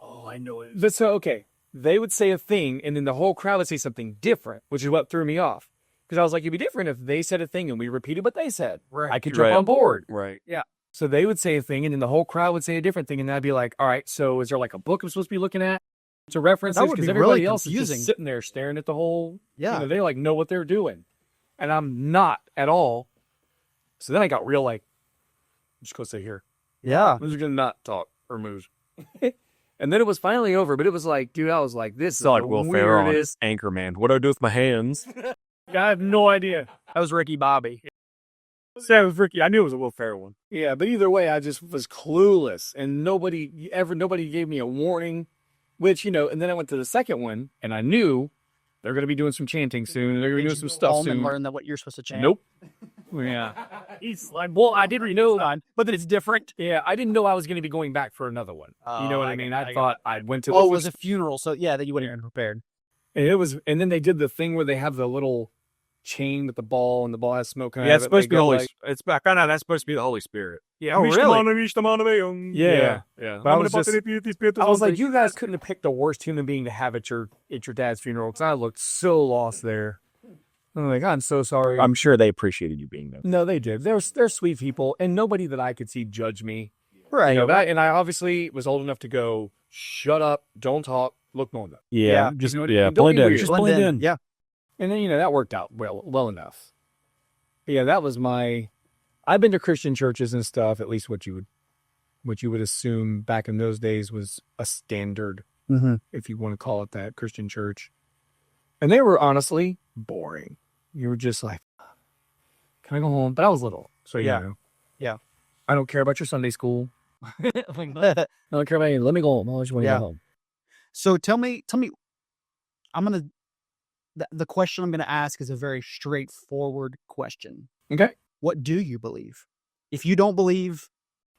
Oh, I know it. So, okay. They would say a thing, and then the whole crowd would say something different, which is what threw me off. Because I was like, it'd be different if they said a thing and we repeated what they said. Right. I could jump on board. Right. Yeah. So they would say a thing, and then the whole crowd would say a different thing, and I'd be like, all right, so is there like a book I'm supposed to be looking at to reference this? Because everybody really else confusing. is just sitting there staring at the whole... Yeah. They like know what they're doing. And I'm not at all. So then I got real like, I'm just going to sit here. Yeah. I'm just going to not talk or move. And then it was finally over, but it was like, dude, I was like, this is like the Will Ferrell on weirdest. Anchorman. What do I do with my hands? I have no idea. That was Ricky Bobby. So it was Ricky. I knew it was a Will Ferrell one. Yeah, but either way, I just was clueless, and nobody gave me a warning. Which, and then I went to the second one, and I knew they're going to be doing some chanting soon. They're going to be doing some stuff home soon. and learn that what you're supposed to chant. Nope. Yeah. He's like, well, I didn't know. But then it's different. Yeah, I didn't know I was going to be going back for another one. You know what I mean? I thought I went to. Oh, it was a funeral, so yeah, that you wouldn't have been prepared. And then they did the thing where they have the little chain with the ball, and the ball has smoke. Yeah, it's supposed to be Holy. It's back. I know that's supposed to be the Holy Spirit. Yeah, oh really? Yeah. But I was like, like, you guys couldn't have picked the worst human being to have at your dad's funeral, because I looked so lost there. I'm like, I'm so sorry. I'm sure they appreciated you being there. No, they did. They're sweet people, and nobody that I could see judged me. Right. And I obviously was old enough to go, shut up, don't talk, look normal. Yeah, Don't just be blend in. weird. Just blend in. Yeah. And then, that worked out well enough. But yeah, that was I've been to Christian churches and stuff, at least what you would assume back in those days was a standard, if you want to call it that, Christian church. And they were honestly boring. You were just like, can I go home? But I was little. So, Yeah. I don't care about your Sunday school. I don't care about you. Let me go home. I just want to go home. So tell me, the question I'm going to ask is a very straightforward question. Okay. What do you believe? If you don't believe,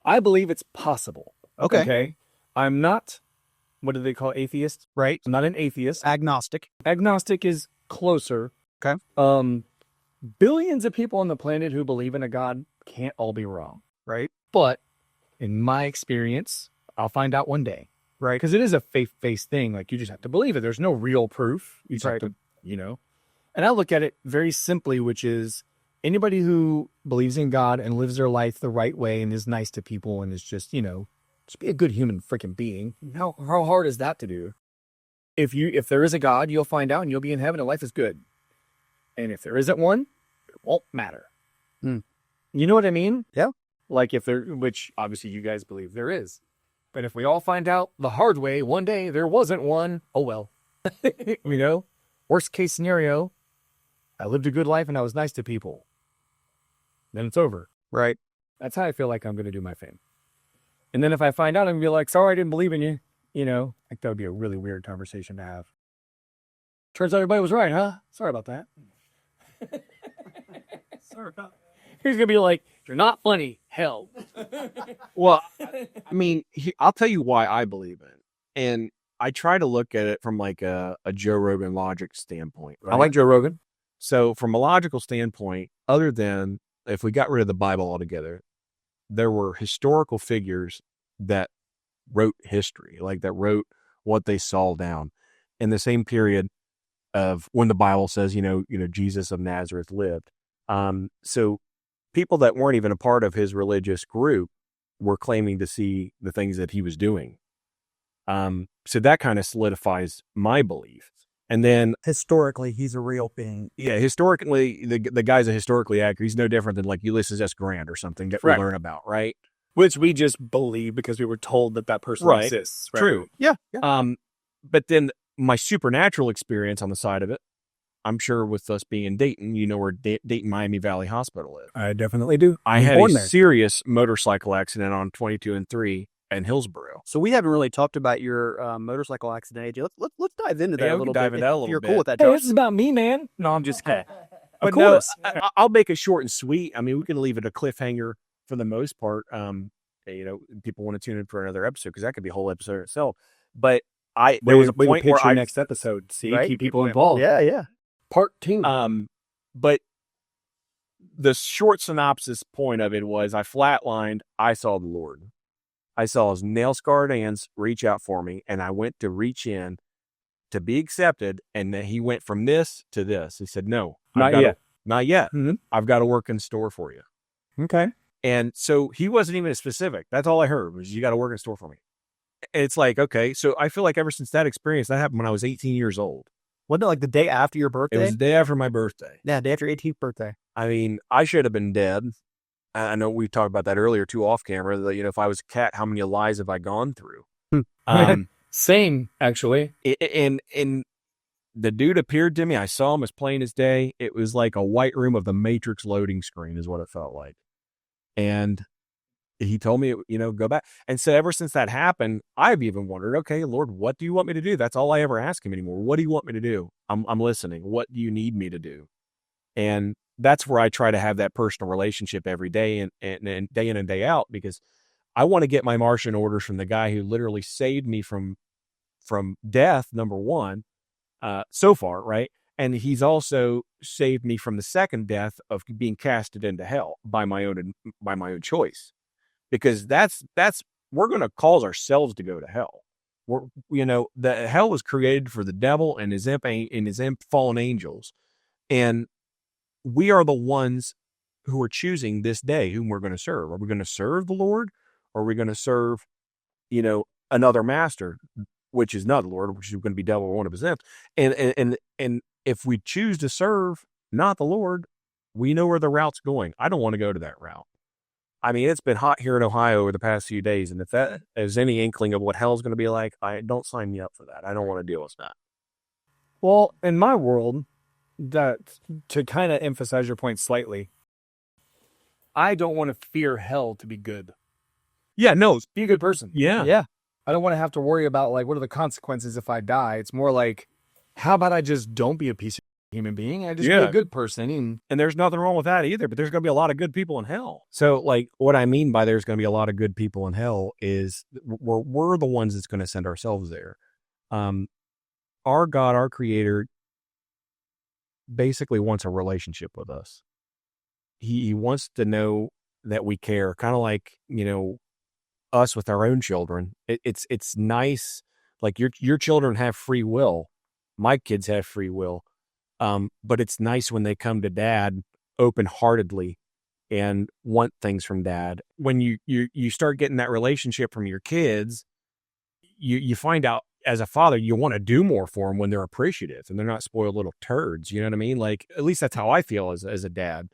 I believe it's possible. okay. I'm not, what do they call atheist? Right. I'm not an atheist. Agnostic. Agnostic is closer. Okay. Billions of people on the planet who believe in a God can't all be wrong. Right. But in my experience, I'll find out one day. Right. Because it is a faith-based thing. Like, you just have to believe it. There's no real proof. You just have to, And I look at it very simply, which is anybody who believes in God and lives their life the right way and is nice to people and is just, just be a good human freaking being. How hard is that to do? If there is a God, you'll find out and you'll be in heaven and life is good. And if there isn't one, it won't matter. You know what I mean? Yeah. Like which obviously you guys believe there is. But if we all find out the hard way one day there wasn't one, oh well. Worst case scenario, I lived a good life and I was nice to people. Then it's over. Right. That's how I feel like I'm going to do my thing. And then if I find out, I'm going to be like, sorry, I didn't believe in you. Like that would be a really weird conversation to have. Turns out everybody was right, huh? Sorry about that. Sorry about that. He's going to be like, you're not funny. Hell. Well, I mean, I'll tell you why I believe it. And I try to look at it from like a Joe Rogan logic standpoint. Right. I like Joe Rogan. So from a logical standpoint, other than if we got rid of the Bible altogether, there were historical figures that wrote history, like that wrote what they saw down in the same period of when the Bible says, Jesus of Nazareth lived. So people that weren't even a part of his religious group were claiming to see the things that he was doing. So that kind of solidifies my belief. And then Historically, he's a real being. yeah, historically, the guy's a historically accurate. He's no different than like Ulysses S. Grant or something that we Right. learn about, right? Which we just believe because we were told that person Right. exists. Right? True. Yeah. But then my supernatural experience on the side of it, I'm sure with us being in Dayton, where Dayton Miami Valley Hospital is. I definitely do. I had a serious motorcycle accident on 22 and 3 in Hillsboro. So we haven't really talked about your motorcycle accident, AJ. Let's dive into that Yeah, a we little can dive bit. into that a If little you're bit. cool with that, Hey, Josh. this is about me, man. No, I'm just kidding. But Of no, course. I'll make it short and sweet. I mean, we can leave it a cliffhanger for the most part. People want to tune in for another episode because that could be a whole episode itself. But there was a point where I next episode. See, Right? keep people involved. Yeah. Part 2. But the short synopsis point of it was I flatlined. I saw the Lord. I saw his nail scarred hands reach out for me, and I went to reach in to be accepted. And then he went from this to this. He said, "No, Not yet. Not yet. Mhm. I've got to work in store for you." Okay. And so he wasn't even specific. That's all I heard was, "You got to work in store for me." And it's like, okay. So I feel like ever since that experience, that happened when I was 18 years old. Wasn't it like the day after your birthday? It was the day after my birthday. Yeah, day after your 18th birthday. I mean, I should have been dead. I know we talked about that earlier too off camera. That, if I was a cat, how many lies have I gone through? Same, actually. And the dude appeared to me. I saw him as plain as day. It was like a white room of the Matrix loading screen is what it felt like. And he told me, go back. And so ever since that happened, I've even wondered, okay, Lord, what do you want me to do? That's all I ever ask him anymore. What do you want me to do? I'm listening. What do you need me to do? And that's where I try to have that personal relationship every day and day in and day out, because I want to get my Martian orders from the guy who literally saved me from death, number one, so far, right? And he's also saved me from the second death of being casted into hell by my own choice. Because that's we're going to cause ourselves to go to hell. The hell was created for the devil and his imp fallen angels, and we are the ones who are choosing this day whom we're going to serve. Are we going to serve the Lord, or are we going to serve, another master, which is not the Lord, which is going to be devil or one of his imps? And if we choose to serve not the Lord, we know where the route's going. I don't want to go to that route. I mean, it's been hot here in Ohio over the past few days, and if that is any inkling of what hell's going to be like, don't sign me up for that. I don't want to deal with that. Well, in my world, that to kind of emphasize your point slightly, I don't want to fear hell to be good. Yeah, no, Be a good person. yeah. I don't want to have to worry about what are the consequences if I die. It's more like, how about I just don't be a piece of human being? I just be a good person. And there's nothing wrong with that either, but there's going to be a lot of good people in hell. So what I mean by there's going to be a lot of good people in hell is we're the ones that's going to send ourselves there. Our God, our creator, basically wants a relationship with us. He wants to know that we care, kind of like, us with our own children. It's nice. Like your children have free will. My kids have free will. But it's nice when they come to dad open-heartedly and want things from dad. When you start getting that relationship from your kids, you find out as a father, you want to do more for them when they're appreciative and they're not spoiled little turds. You know what I mean? Like, at least that's how I feel as a dad.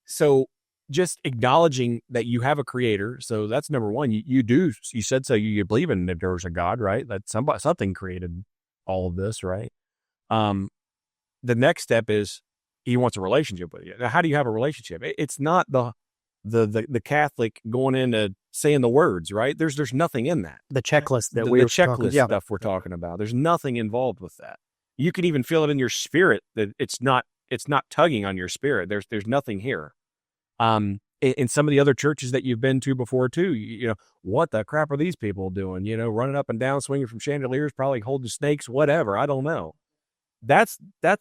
So just acknowledging that you have a creator. So that's number one. You said, so you believe in that there's a God, right? That something created all of this, right? The next step is he wants a relationship with you. Now, how do you have a relationship? It's not the Catholic going into saying the words, right? There's nothing in that. The checklist that the checklist stuff we're talking about. There's nothing involved with that. You can even feel it in your spirit that it's not tugging on your spirit. There's nothing here. In some of the other churches that you've been to before too, what the crap are these people doing? Running up and down, swinging from chandeliers, probably holding snakes, whatever. I don't know. That's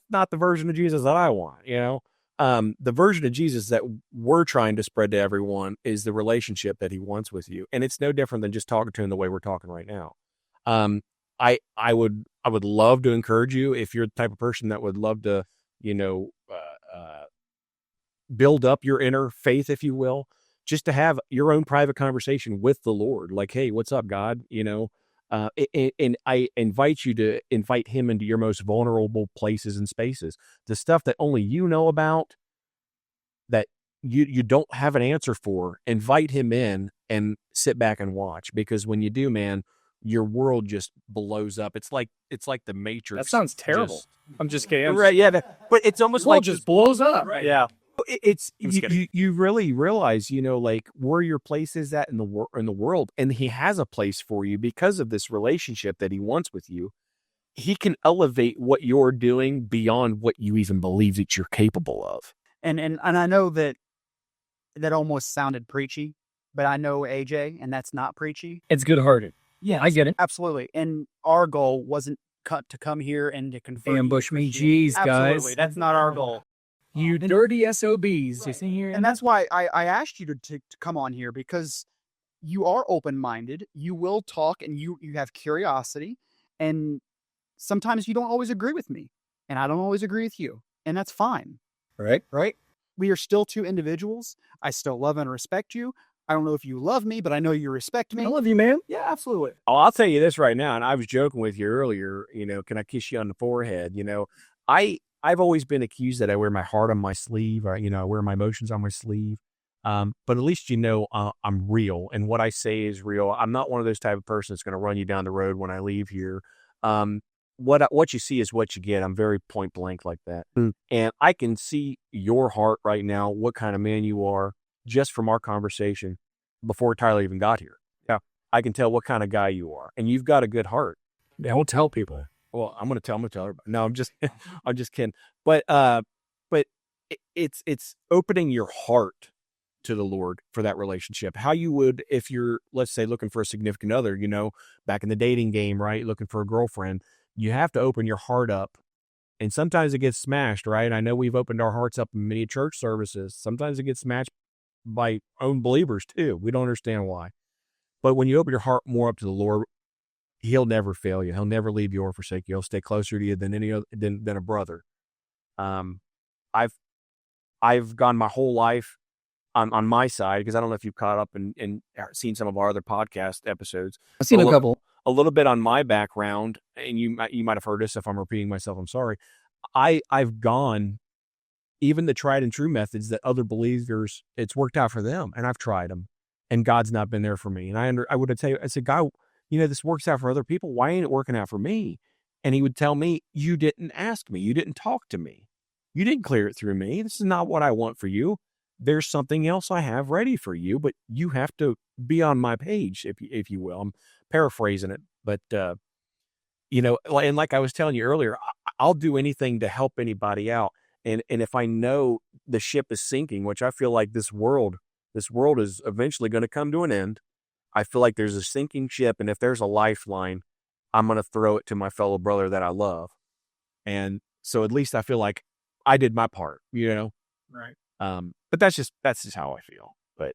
not the version of Jesus that I want. The version of Jesus that we're trying to spread to everyone is the relationship that he wants with you. And it's no different than just talking to him the way we're talking right now. I would love to encourage you, if you're the type of person that would love to, build up your inner faith, if you will, just to have your own private conversation with the Lord. Like, hey, what's up, God? And I invite you to invite him into your most vulnerable places and spaces, the stuff that only you know about, that you don't have an answer for. Invite him in and sit back and watch, because when you do, man, your world just blows up. It's like the Matrix. That sounds terrible. I'm just kidding. Right? Yeah, but it's almost like just blows up. Right? Yeah. It's you really realize, where your place is at in the world, and he has a place for you because of this relationship that he wants with you. He can elevate what you're doing beyond what you even believe that you're capable of. And I know that almost sounded preachy, but I know AJ, and that's not preachy. It's good-hearted. Yeah, I get it. Absolutely. And our goal wasn't to come here and to convert. Ambush me, jeez, guys. Absolutely, that's not our goal. You dirty SOBs. You see here? And that's why I asked you to come on here, because you are open-minded. You will talk, and you have curiosity. And sometimes you don't always agree with me, and I don't always agree with you. And that's fine. Right. We are still two individuals. I still love and respect you. I don't know if you love me, but I know you respect me. I love you, man. Yeah, absolutely. Oh, I'll tell you this right now, and I was joking with you earlier, can I kiss you on the forehead? I've always been accused that I wear my heart on my sleeve, or, I wear my emotions on my sleeve. But at least, I'm real, and what I say is real. I'm not one of those type of person that's going to run you down the road when I leave here. what you see is what you get. I'm very point blank like that. And I can see your heart right now, what kind of man you are, just from our conversation before Tyler even got here. Yeah. I can tell what kind of guy you are, and you've got a good heart. Don't tell people. Well, I'm going to tell everybody. No, I'm just I'm just kidding. But it's opening your heart to the Lord for that relationship. How you would if you're, let's say, looking for a significant other, back in the dating game, right? Looking for a girlfriend, you have to open your heart up. And sometimes it gets smashed, right? I know we've opened our hearts up in many church services. Sometimes it gets smashed by own believers too. We don't understand why. But when you open your heart more up to the Lord, He'll never fail you. He'll never leave you or forsake you. He'll stay closer to you than any other, than a brother. I've gone my whole life on my side, because I don't know if you've caught up and seen some of our other podcast episodes. I've seen a couple. A little bit on my background, and you might have heard this. If I'm repeating myself, I'm sorry. I've gone even the tried and true methods that other believers, it's worked out for them, and I've tried them, and God's not been there for me. And I would tell you, I said, God, this works out for other people. Why ain't it working out for me? And He would tell me, you didn't ask me. You didn't talk to me. You didn't clear it through me. This is not what I want for you. There's something else I have ready for you, but you have to be on my page, if you will. I'm paraphrasing it, but and like I was telling you earlier, I'll do anything to help anybody out. And if I know the ship is sinking, which I feel like this world is eventually going to come to an end. I feel like there's a sinking ship, and if there's a lifeline, I'm going to throw it to my fellow brother that I love. And so at least I feel like I did my part, Right. But that's just how I feel. But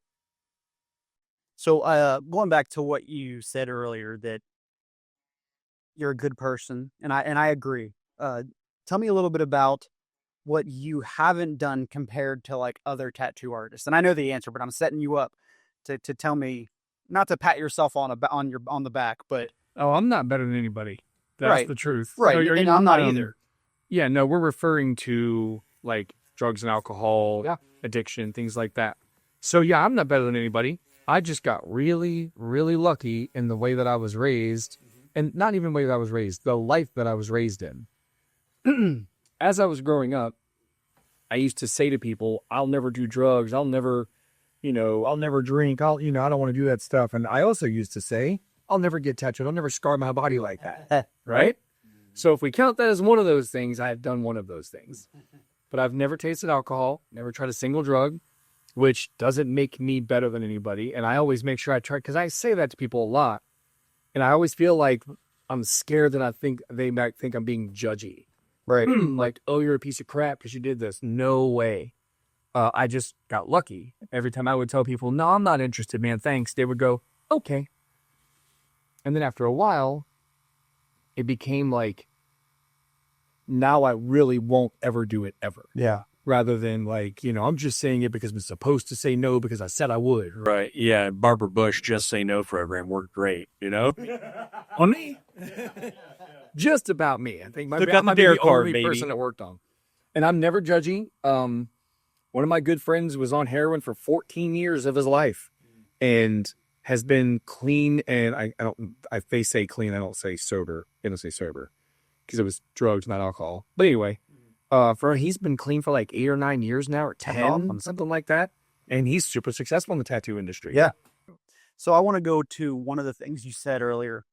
So going back to what you said earlier, that you're a good person, and I agree. Tell me a little bit about what you haven't done compared to like other tattoo artists. And I know the answer, but I'm setting you up to tell me, not to pat yourself on the back, but I'm not better than anybody. That's right. the truth. Right. No, and I'm not either. Yeah, no, we're referring to like drugs and alcohol, addiction, things like that. So yeah, I'm not better than anybody. I just got really, really lucky in the way that I was raised, and not even the way that I was raised, the life that I was raised in. As I was growing up, I used to say to people, I'll never do drugs. I'll never drink. I don't want to do that stuff. And I also used to say, I'll never get tattooed. I'll never scar my body like that. Right? So if we count that as one of those things, I have done one of those things. But I've never tasted alcohol, never tried a single drug, which doesn't make me better than anybody. And I always make sure I try, because I say that to people a lot. And I always feel like I'm scared that they might think I'm being judgy. Right. Like, oh, you're a piece of crap because you did this. No way. I just got lucky. Every time I would tell people, no, I'm not interested, man, thanks, they would go, okay. And then after a while, it became like, now I really won't ever do it ever. Yeah. Rather than like, I'm just saying it because I'm supposed to say no because I said I would. Right. Yeah. Barbara Bush Just Say No program worked great, On me? Just about me. I think Took out the dare card, only baby. person that worked on. And I'm never judgy. One of my good friends was on heroin for 14 years of his life and has been clean. And I say clean. I don't say sober. I don't say sober because it was drugs, not alcohol. But anyway, he's been clean for like 8 or 9 years now, or 10, something like that. And he's super successful in the tattoo industry. Yeah. So I want to go to one of the things you said earlier,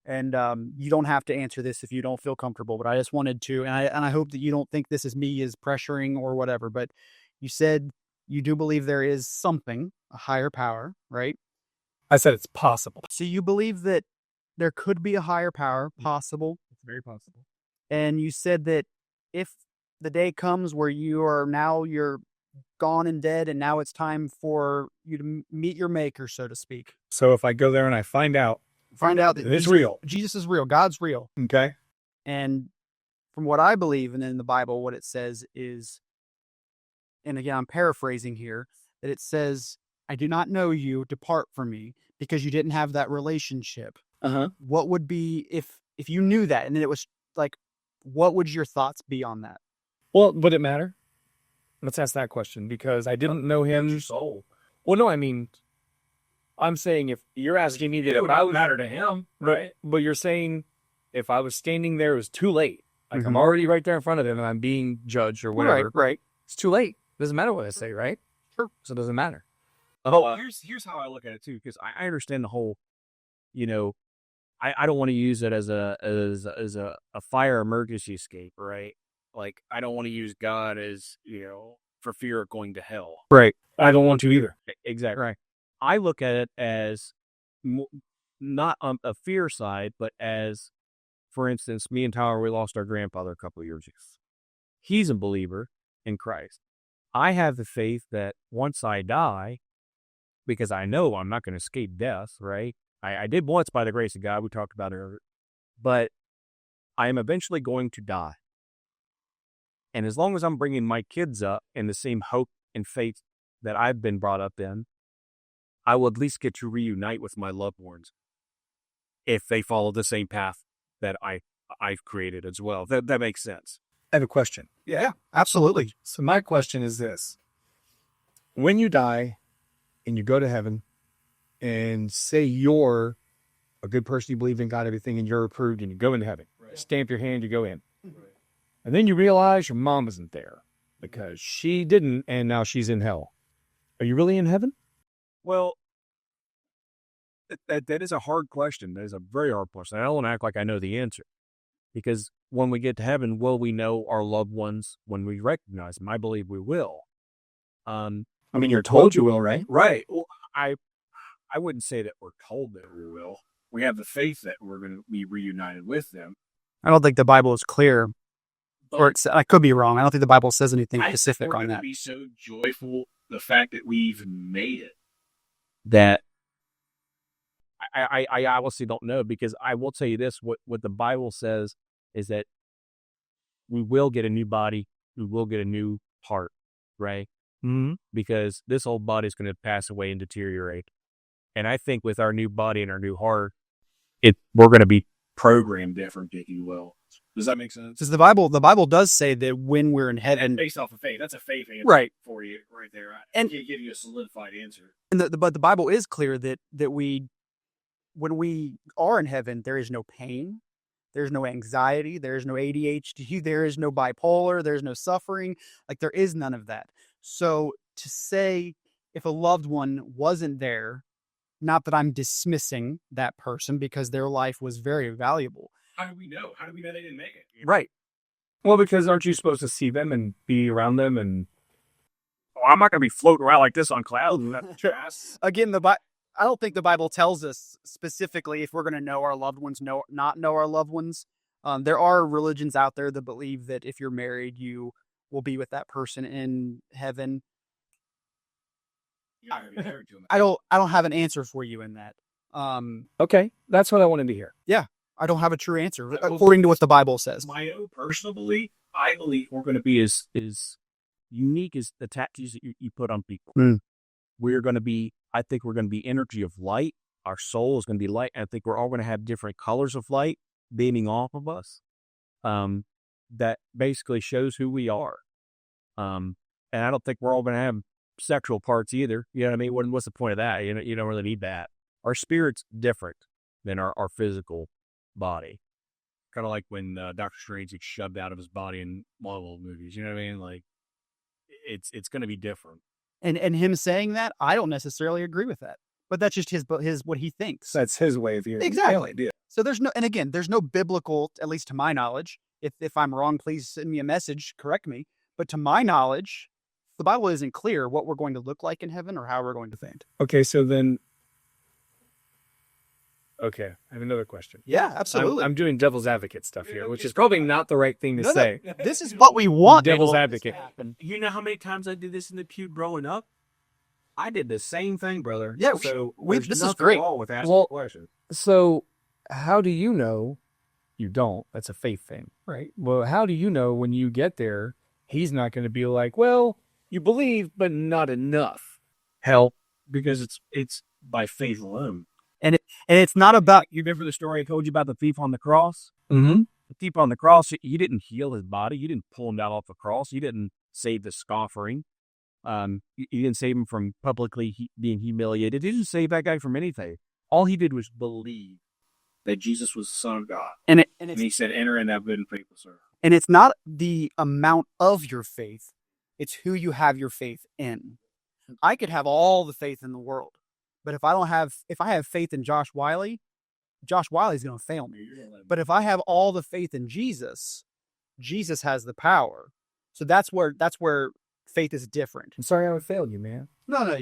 and you don't have to answer this if you don't feel comfortable, but I just wanted to, and I hope that you don't think this is me as pressuring or whatever, but you said you do believe there is something, a higher power, right? I said it's possible. So you believe that there could be a higher power possible? It's very possible. And you said that if the day comes where you're gone and dead, and now it's time for you to meet your maker, so to speak. So if I go there and I find out that it's real. Jesus is real. God's real. Okay. And from what I believe, and in the Bible, what it says is, and again, I'm paraphrasing here, that it says, I do not know you, depart from me, because you didn't have that relationship. What would be, if you knew that, and it was like, what would your thoughts be on that? Well, would it matter? Let's ask that question, because I didn't know him. Your soul. Well, no, I mean, I'm saying if you're asking me that It would not matter to him. right? But you're saying if I was standing there, it was too late. Like I'm already right there in front of him and I'm being judged or whatever. Right. It's too late. Doesn't matter what I say, right? Sure. So it doesn't matter. Here's how I look at it too, because I understand the whole, I don't want to use it as a fire emergency escape, right? Like I don't want to use God as for fear of going to hell. Right. I don't want to either. Exactly. Right. I look at it as not on a fear side, but as, for instance, me and Tyler, we lost our grandfather a couple of years ago. He's a believer in Christ. I have the faith that once I die, because I know I'm not going to escape death, right? I did once by the grace of God. We talked about it earlier. But I am eventually going to die. And as long as I'm bringing my kids up in the same hope and faith that I've been brought up in, I will at least get to reunite with my loved ones if they follow the same path that I've created as well. That makes sense. I have a question. Yeah, absolutely. So my question is this. When you die and you go to heaven and say you're a good person, you believe in God, everything, and you're approved and you go into heaven, stamp your hand, you go in. And then you realize your mom isn't there because she didn't and now she's in hell. Are you really in heaven? Well, that is a hard question. That is a very hard question. I don't want to act like I know the answer. Because when we get to heaven, will we know our loved ones when we recognize them? I believe we will. I mean, you're told you will, right? Right. Well, I wouldn't say that we're told that we will. We have the faith that we're going to be reunited with them. I don't think the Bible is clear. I could be wrong. I don't think the Bible says anything specific on that. Be so joyful the fact that we even made it that I honestly don't know, because I will tell you this: what the Bible says is that we will get a new body, we will get a new heart, right? Mm-hmm. Because this old body is going to pass away and deteriorate, and I think with our new body and our new heart, we're going to be programmed different, if you will. Does that make sense? Because the Bible does say that when we're in heaven, based off of faith, that's a faith answer, right, for you right there. I and can't give you a solidified answer. And but the Bible is clear that when we are in heaven, there is no pain, there's no anxiety, there's no ADHD, there is no bipolar, there's no suffering. Like there is none of that. So to say if a loved one wasn't there, not that I'm dismissing that person because their life was very valuable. How do we know? How do we know they didn't make it? Right. Well, because aren't you supposed to see them and be around them? And I'm not going to be floating around like this on clouds. Again, I don't think the Bible tells us specifically if we're going to know our loved ones, not know our loved ones. There are religions out there that believe that if you're married, you will be with that person in heaven. I don't have an answer for you in that. Okay, that's what I wanted to hear. Yeah, I don't have a true answer according to what the Bible says. My own personal belief, I believe we're going to be as unique as the tattoos that you put on people. I think we're going to be energy of light. Our soul is going to be light. I think we're all going to have different colors of light beaming off of us. That basically shows who we are. And I don't think we're all going to have sexual parts either. You know what I mean? What's the point of that? You don't really need that. Our spirit's different than our physical body. Kind of like when Doctor Strange gets shoved out of his body in Marvel movies. You know what I mean? Like it's going to be different. And him saying that, I don't necessarily agree with that. But that's just his what he thinks. That's his way of viewing it. Exactly. Yeah. So there's no biblical, at least to my knowledge. If I'm wrong, please send me a message, correct me. But to my knowledge, the Bible isn't clear what we're going to look like in heaven or how we're going to think. Okay, so then. Okay, I have another question. Yeah, absolutely. I'm doing devil's advocate stuff here, which is probably not the right thing to say. No, this is what we want. Devil's advocate. You know how many times I did this in the pew growing up? I did the same thing, brother. Yeah, so this is great. Wrong with asking questions. So how do you know? You don't. That's a faith thing, right? Well, how do you know when you get there, he's not going to be like, well, you believe, but not enough. Hell, because it's by faith alone. And it's not about. You remember the story I told you about the thief on the cross? Mm-hmm. The thief on the cross, you didn't heal his body. You didn't pull him down off the cross. You didn't save the scoffering. You didn't save him from publicly being humiliated. You didn't save that guy from anything. All he did was believe. that Jesus was the Son of God. And And he said, enter in that good and faithful servant. and it's not the amount of your faith, it's who you have your faith in. I could have all the faith in the world, but if I have faith in Josh Wiley's going to fail me. But if I have all the faith in Jesus, Jesus has the power. So that's where faith is different. I'm sorry I would fail you, man. No,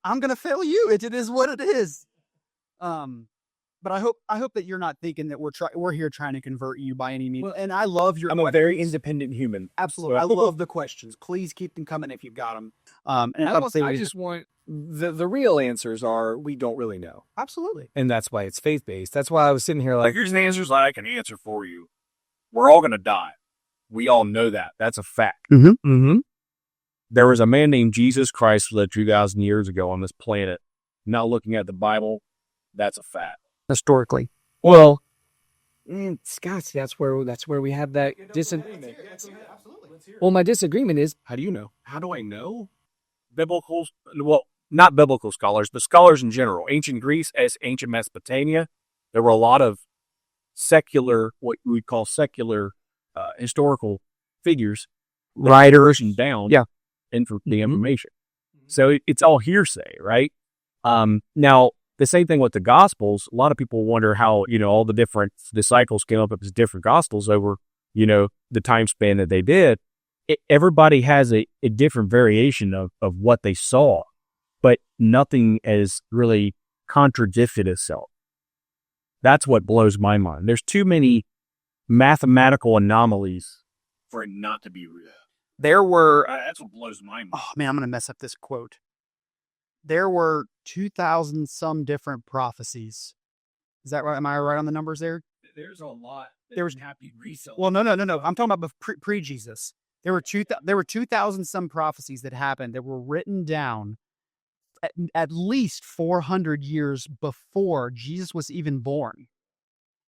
I'm going to fail you. It is what it is. But I hope that you're not thinking that we're here trying to convert you by any means. Well, And I love your I'm questions. a very independent human. Absolutely. I love the questions. Please keep them coming if you've got them. And I just want the real answers are we don't really know. absolutely. And that's why it's faith-based. That's why I was sitting here Like, like, here's the answers that I can answer for you. We're all going to die. We all know that. That's a fact. mm-hmm. There was a man named Jesus Christ who lived 2,000 years ago on this planet. Now looking at the Bible, that's a fact. Historically. Well, Scott, that's where we have that disagreement. Well, my disagreement is, how do you know? How do I know? Not biblical scholars, but scholars in general. Ancient Greece, as ancient Mesopotamia, there were a lot of secular, what we call secular historical figures, writers, and down the information. So it's all hearsay, right? Now, the same thing with the Gospels. A lot of people wonder how, all the different disciples came up with different Gospels over, the time span that they did. Everybody has a different variation of what they saw, but nothing has really contradicted itself. That's what blows my mind. There's too many mathematical anomalies For it not to be real. There were That's what blows my mind. oh man, I'm gonna mess up this quote. There were 2,000 some different prophecies. Is that right? Am I right on the numbers there? There's a lot. There was happy resell. Well, no. I'm talking about pre-Jesus. There were 2,000 some prophecies that happened that were written down at least 400 years before Jesus was even born.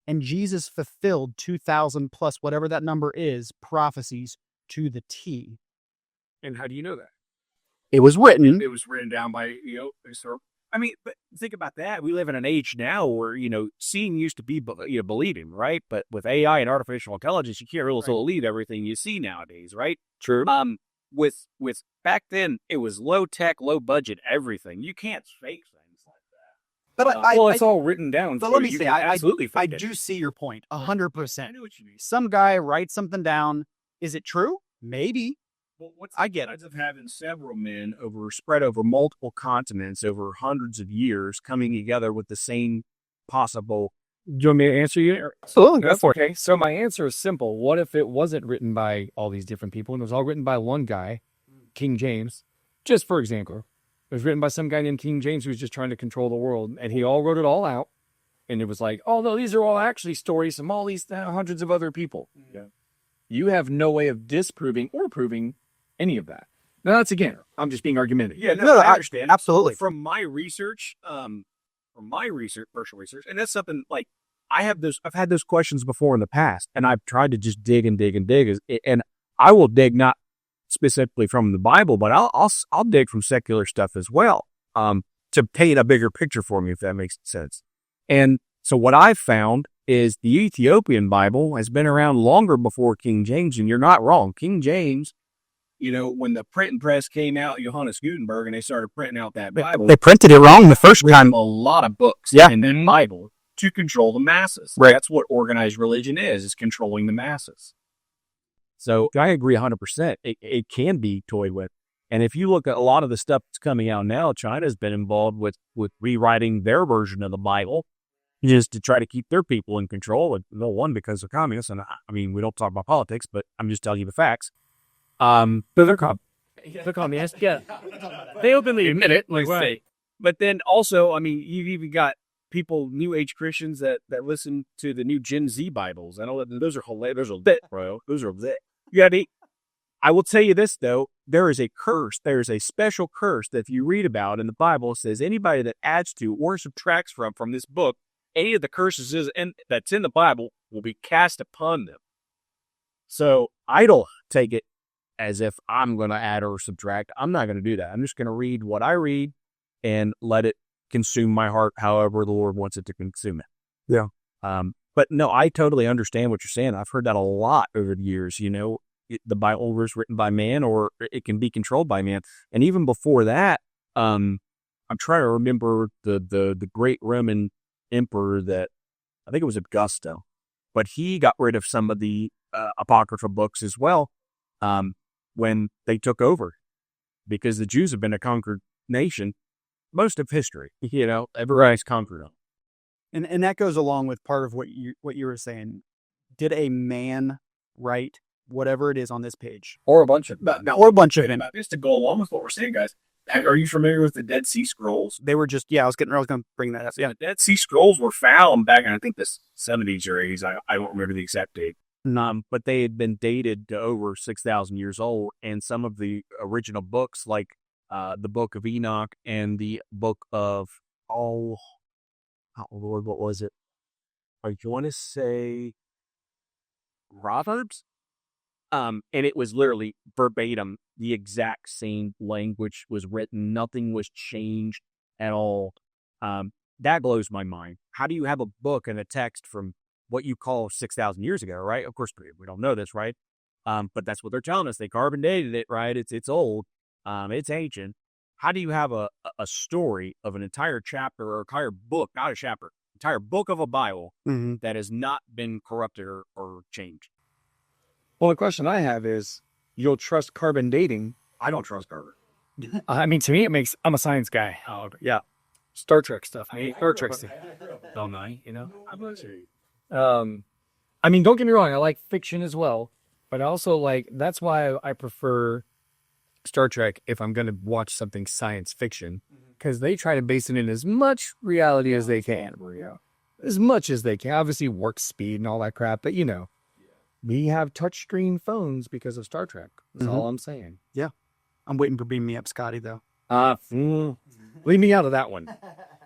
And Jesus fulfilled 2,000 plus whatever that number is prophecies to the T. And how do you know that? It was written. It was written down by I mean, but think about that. We live in an age now where, seeing used to be, believing, right? But with AI and artificial intelligence, you can't really believe everything you see nowadays, right? True. With back then, it was low tech, low budget, everything. You can't fake things like that. But it's all written down. But for let me you. say, You can absolutely I fake it. do see your point, 100%. I know what you mean. Some guy writes something down. Is it true? Maybe. Well, I get it. of having Several men spread over multiple continents over hundreds of years coming together with the same possible. Do you want me to answer you? Absolutely. That's okay. So my answer is simple. What if it wasn't written by all these different people and it was all written by one guy, King James? Just for example, it was written by some guy named King James who was just trying to control the world, and he all wrote it all out. And it was like, oh no, these are all actually stories from all these hundreds of other people. Yeah. You have no way of disproving or proving any of that. Now that's again, I'm just being argumentative. Yeah, No, I understand. absolutely. From my research, personal research, and that's something like I've had those questions before in the past, and I've tried to just dig and dig and dig, and I will dig not specifically from the Bible, but I'll dig from secular stuff as well, to paint a bigger picture for me, if that makes sense. And so what I've found is the Ethiopian Bible has been around longer before King James, and you're not wrong. King James, when the printing press came out, Johannes Gutenberg, and they started printing out that Bible, They printed it wrong the first time. a lot of books Yeah. in the Bible to control the masses. Right. That's what organized religion is controlling the masses. So I agree 100%. It can be toyed with. And if you look at a lot of the stuff that's coming out now, China's been involved with rewriting their version of the Bible just to try to keep their people in control. And no one, because they're communists. And I mean, we don't talk about politics, but I'm just telling you the facts. But they're communists. Yeah. They openly admit it. Like, Right. But then also, I mean, you've even got people, New Age Christians that listen to the new Gen Z Bibles. I know that those are hilarious. Those are lit, bro. Those are lit. I will tell you this, though. There is a curse. There is a special curse that if you read about in the Bible, it says anybody that adds to or subtracts from this book, any of the curses that's in the Bible will be cast upon them. So I don't take it as if I'm going to add or subtract. I'm not going to do that. I'm just going to read what I read and let it consume my heart however the Lord wants it to consume it. Yeah. But no, I totally understand what you're saying. I've heard that a lot over the years. The Bible was written by man, or it can be controlled by man. And even before that, I'm trying to remember the great Roman emperor that I think it was Augusta, but he got rid of some of the apocryphal books as well when they took over, because the Jews have been a conquered nation most of history. Everybody's conquered them. And that goes along with part of what you were saying. Did a man write whatever it is on this page, Or a bunch of or a bunch of them? Just to go along with what we're saying, guys, are you familiar with the Dead Sea Scrolls? They were just I was going to bring that up. Yeah, the Dead Sea Scrolls were found back in, I think, the 70s or 80s. I don't remember the exact date. But they had been dated to over 6,000 years old, and some of the original books, like the Book of Enoch and the Book of oh Lord, what was it? I want to say Proverbs. And it was literally verbatim, the exact same language was written. Nothing was changed at all. That blows my mind. How do you have a book and a text from what you call 6,000 years ago, right? Of course, we don't know this, right? But that's what they're telling us. They carbon dated it, right? It's old. It's ancient. How do you have a story of an entire chapter or entire book, not a chapter, entire book of a Bible that has not been corrupted or changed? Well, the question I have is, you'll trust carbon dating? I don't trust carbon. I mean, to me, I'm a science guy. Oh, yeah. Star Trek stuff. Star Trek stuff. Don't I, I mean, don't get me wrong. I like fiction as well, but I also that's why I prefer Star Trek if I'm going to watch something science fiction, because they try to base it in as much reality as they can. As much as they can. Obviously, warp speed and all that crap, but we have touchscreen phones because of Star Trek. That's all I'm saying. Yeah. I'm waiting for Beam Me Up Scotty, though. Leave me out of that one.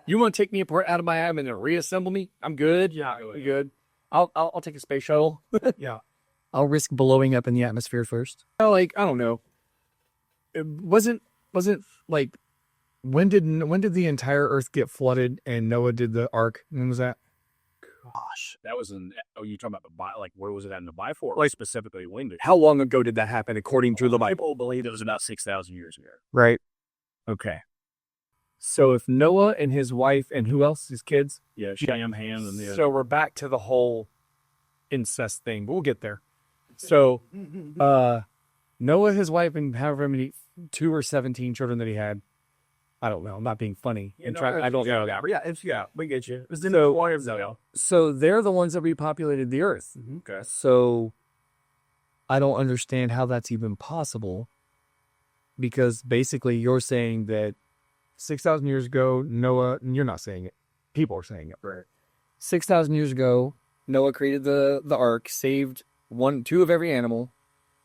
You want to take me apart out of my abdomen and reassemble me? I'm good. Yeah. I'm good. I'll take a space shuttle. Yeah. I'll risk blowing up in the atmosphere first. I don't know. It wasn't like, when did the entire Earth get flooded and Noah did the ark? When was that? Gosh. That was you're talking about where was it at in the Bible? Like specifically when did How long ago did that happen according to the Bible? people believe it was about 6,000 years ago. Right. Okay. So if Noah and his wife and who else? His kids? Yeah, Shem, Ham, and the So we're back to the whole incest thing, but we'll get there. So Noah, his wife, and however many 2 or 17 children that he had. I don't know. I'm not being funny. I don't know that. Yeah, we get you. It was in So- the water of Zoe. So they're the ones that repopulated the earth. Okay. So I don't understand how that's even possible, because basically you're saying that 6,000 years ago, Noah, and you're not saying it, people are saying it. Right. 6,000 years ago, Noah created the ark, saved 2 of every animal,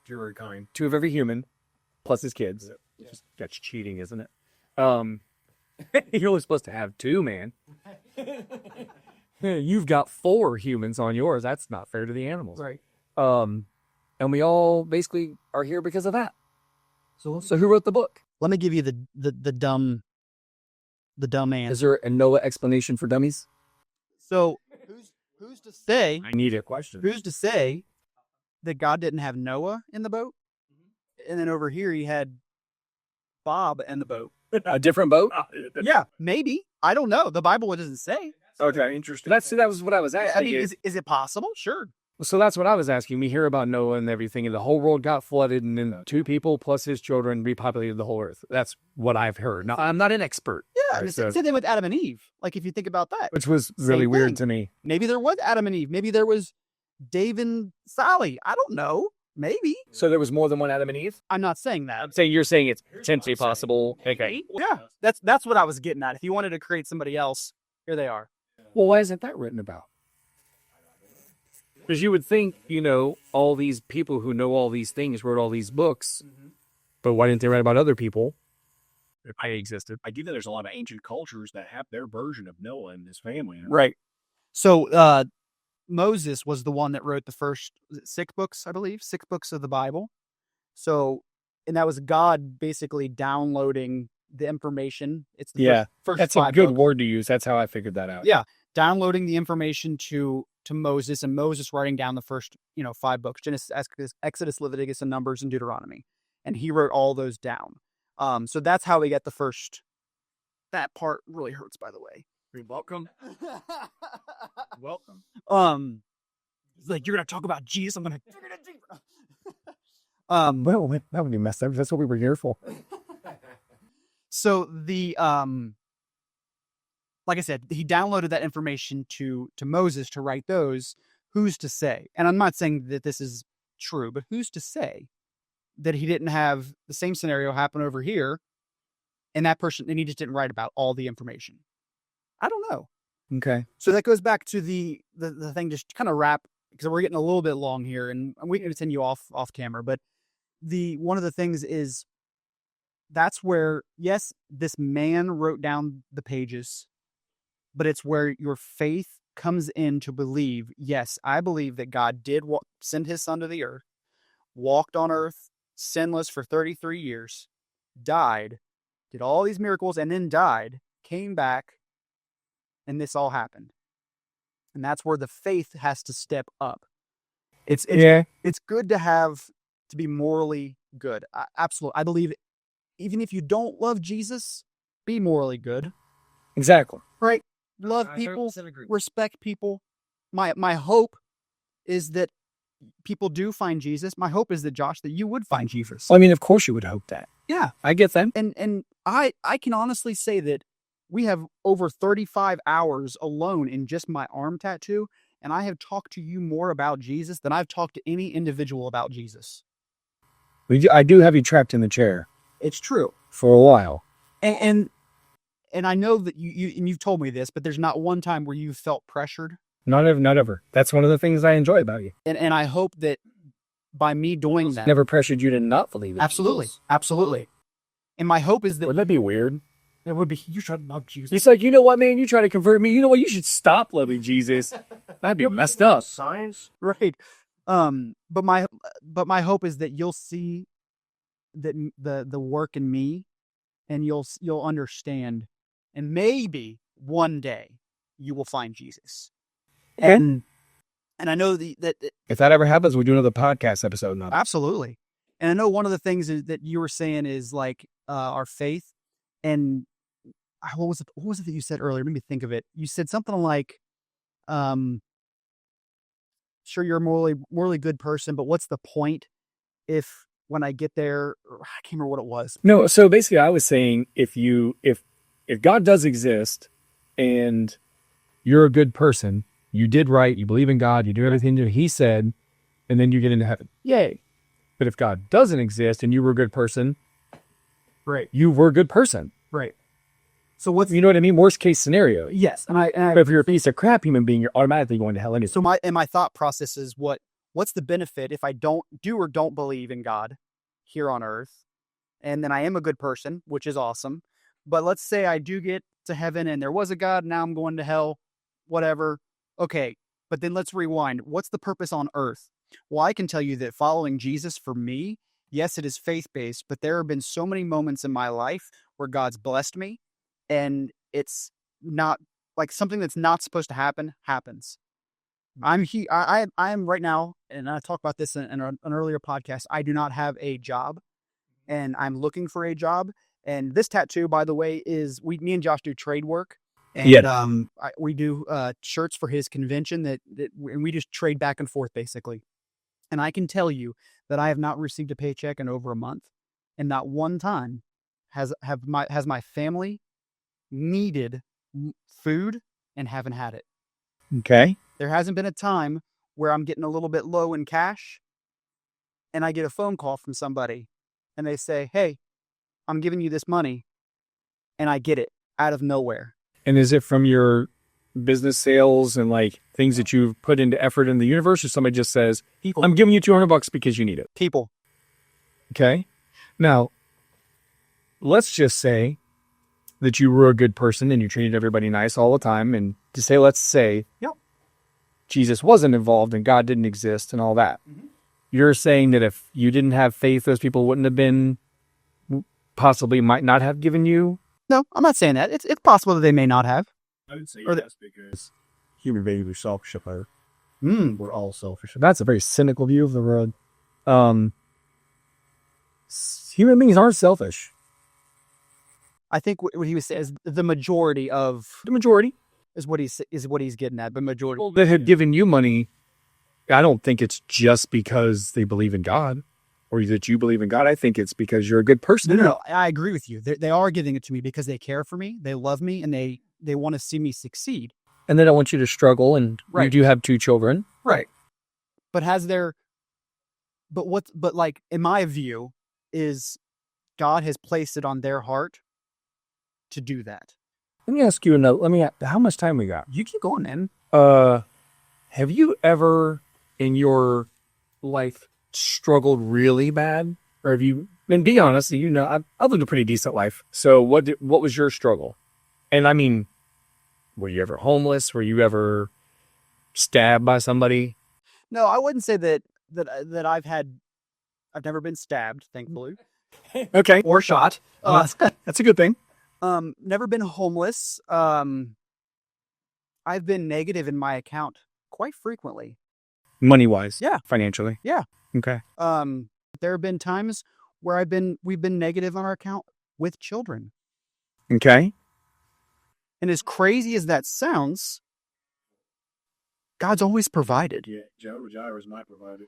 You're kind. 2 of every human, plus his kids. Yeah. That's cheating, isn't it? You're only supposed to have 2, man. You've got 4 humans on yours. That's not fair to the animals. Right. And we all basically are here because of that. So who wrote the book? Let me give you the dumb answer. Is there a Noah explanation for dummies? So who's to say? I need a question. Who's to say that God didn't have Noah in the boat, and then over here he had Bob in the boat? A different boat? Yeah, maybe. I don't know. The Bible doesn't say. Okay, interesting. That was what I was asking. I mean, is it possible? Sure. So that's what I was asking. We hear about Noah and everything, and the whole world got flooded, and then 2 people plus his children repopulated the whole earth. That's what I've heard. Now, I'm not an expert. Yeah, and it's the same thing with Adam and Eve. Like, if you think about that, Which was really Same weird thing. to me. maybe there was Adam and Eve. Maybe there was Dave and Sally. I don't know. Maybe. So there was more than one Adam and Eve? I'm not saying that. I'm saying you're saying it's potentially possible. Okay. Yeah, that's what I was getting at. If you wanted to create somebody else, here they are. Well, why isn't that written about? Because you would think, all these people who know all these things wrote all these books, but why didn't they write about other people? If I existed, I do think there's a lot of ancient cultures that have their version of Noah and his family. Right. So Moses was the one that wrote the first 6 books, I believe, 6 books of the Bible. So, and that was God basically downloading the information. It's the first That's 5 a good books. word to use. That's how I figured that out. Yeah. downloading the information to Moses, and Moses writing down the first 5 books: Genesis, Exodus, Leviticus, and Numbers, and Deuteronomy, and he wrote all those down. So that's how we get the first. That part really hurts, by the way. You're welcome. Welcome. It's like, you're gonna talk about Jesus. I'm gonna dig it deeper. Well, that would be messed up. That's what we were here for. So the like I said, he downloaded that information to Moses to write those. Who's to say? And I'm not saying that this is true, but who's to say that he didn't have the same scenario happen over here, and he just didn't write about all the information? I don't know. Okay. So that goes back to the thing, just kind of wrap, because we're getting a little bit long here, and we can continue off camera. But one of the things is, that's where, yes, this man wrote down the pages, but it's where your faith comes in to believe, yes, I believe that God did send his son to the earth, walked on earth sinless for 33 years, died, did all these miracles, and then died, came back, and this all happened. And that's where the faith has to step up. It's good to be morally good. Absolutely. I believe even if you don't love Jesus, be morally good. Exactly. Right? Love people, respect people. My hope is that people do find Jesus. My hope is that, Josh, that you would find Jesus. Well, I mean, of course you would hope that. Yeah. I get that. And I can honestly say that we have over 35 hours alone in just my arm tattoo, and I have talked to you more about Jesus than I've talked to any individual about Jesus. I do have you trapped in the chair. It's true. For a while. And I know that you've told me this, but there's not one time where you felt pressured. Not ever. That's one of the things I enjoy about you. And I hope that by me doing that, never pressured you to not believe it. Absolutely. And my hope is that, Would that be weird? It would be, you should love Jesus. He's like, you know what, man? You try to convert me. You know what? You should stop loving Jesus. That'd be messed up. Science, right? But my hope is that you'll see that the work in me, and you'll understand, and maybe one day you will find Jesus. And I know that if that ever happens, we'll do another podcast episode. Now. Absolutely. And I know one of the things that you were saying is like our faith. And what was it that you said earlier? Let me think of it. You said something like, sure, you're a morally good person, but what's the point if when I get there, I can't remember what it was. No, so basically I was saying, if God does exist and you're a good person, you did right, you believe in God, you do everything that he said, and then you get into heaven. Yay. But if God doesn't exist and you were a good person, right, you were a good person. Right. So what's, you know what I mean? Worst case scenario. Yes. And but if you're a piece of crap human being, you're automatically going to hell anyway. So my thought process is, what's the benefit if I don't believe in God here on earth, and then I am a good person, which is awesome. But let's say I do get to heaven and there was a God, now I'm going to hell, whatever. Okay. But then let's rewind. What's the purpose on earth? Well, I can tell you that following Jesus, for me, yes, it is faith-based, but there have been so many moments in my life where God's blessed me, and it's not like something that's not supposed to happen happens. I am right now, and I talked about this in an earlier podcast, I do not have a job, and I'm looking for a job. And this tattoo, by the way, is me and Josh do trade work. And we do shirts for his convention and we just trade back and forth, basically. And I can tell you that I have not received a paycheck in over a month, and not one time has my family needed food and haven't had it. Okay. There hasn't been a time where I'm getting a little bit low in cash and I get a phone call from somebody and they say, "Hey, I'm giving you this money," and I get it out of nowhere. And is it from your business sales and like things that you've put into effort in the universe, or somebody just says, people, I'm giving you $200 because you need it? People. Okay. Now, let's just say that you were a good person and you treated everybody nice all the time. And let's say yep, Jesus wasn't involved and God didn't exist and all that. Mm-hmm. You're saying that if you didn't have faith, those people wouldn't have been, possibly might not have given you? No, I'm not saying that. It's possible that they may not have. I would say yes, because human beings are selfish up there. We're all selfish. That's a very cynical view of the world. Human beings aren't selfish. I think what he was saying is the majority is what he's getting at. The majority People that have given you money, I don't think it's just because they believe in God or that you believe in God. I think it's because you're a good person. No, I agree with you. They are giving it to me because they care for me, they love me, and they want to see me succeed. And they don't want you to struggle. And you Right. do have 2 children. Right. But like in my view is God has placed it on their heart to do that. Let me ask you another. How much time we got? You keep going, man. Have you ever in your life struggled really bad? Or have you, and be honest, I've lived a pretty decent life. So what was your struggle? And I mean, were you ever homeless? Were you ever stabbed by somebody? No, I wouldn't say that I've never been stabbed, thankfully. Okay. Or shot. That's a good thing. Never been homeless. I've been negative in my account quite frequently. Money-wise. Yeah. Financially. Yeah. Okay. There have been times where we've been negative on our account with children. Okay. And as crazy as that sounds, God's always provided. Yeah, Jehovah Jireh is my provider.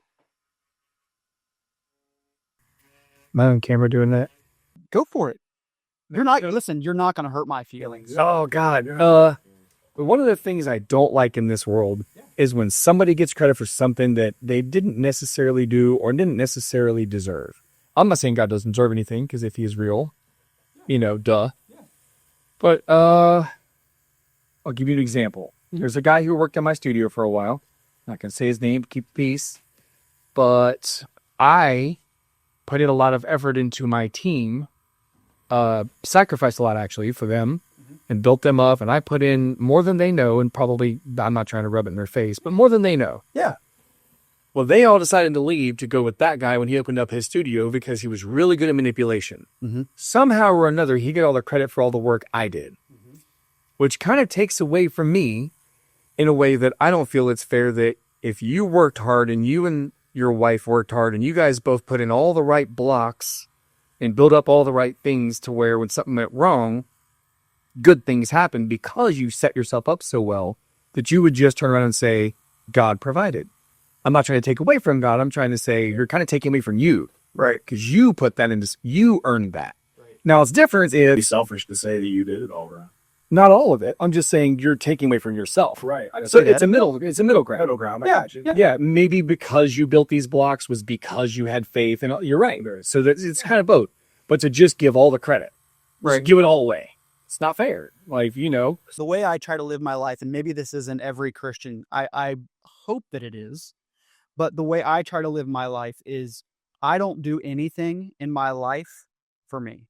Am I on camera doing that? Go for it. You're not going to hurt my feelings. Oh, God. But one of the things I don't like in this world is when somebody gets credit for something that they didn't necessarily do or didn't necessarily deserve. I'm not saying God doesn't deserve anything, because if he is real, duh. But I'll give you an example. There's a guy who worked in my studio for a while. I'm not going to say his name, keep peace. But I put in a lot of effort into my team, sacrificed a lot actually for them, and built them up. And I put in more than they know, and probably, I'm not trying to rub it in their face, but more than they know. Yeah. Well, they all decided to leave to go with that guy when he opened up his studio because he was really good at manipulation. Mm-hmm. Somehow or another, he got all the credit for all the work I did, which kind of takes away from me in a way that I don't feel it's fair that if you worked hard and you and your wife worked hard and you guys both put in all the right blocks and built up all the right things to where when something went wrong, good things happened because you set yourself up so well that you would just turn around and say, God provided. I'm not trying to take away from God. I'm trying to say you're kind of taking away from you, right? Because you put that into, you earned that. Right. Now, it's different It'd be if selfish to say that you did it all right. not all of it. I'm just saying you're taking away from yourself. Right. So it's a middle ground. Middle ground. Yeah. Maybe because you built these blocks was because you had faith, and you're right. So it's kind of both. But to just give all the credit, just give it all away, it's not fair. Like, The way I try to live my life, and maybe this isn't every Christian, I hope that it is, but the way I try to live my life is I don't do anything in my life for me.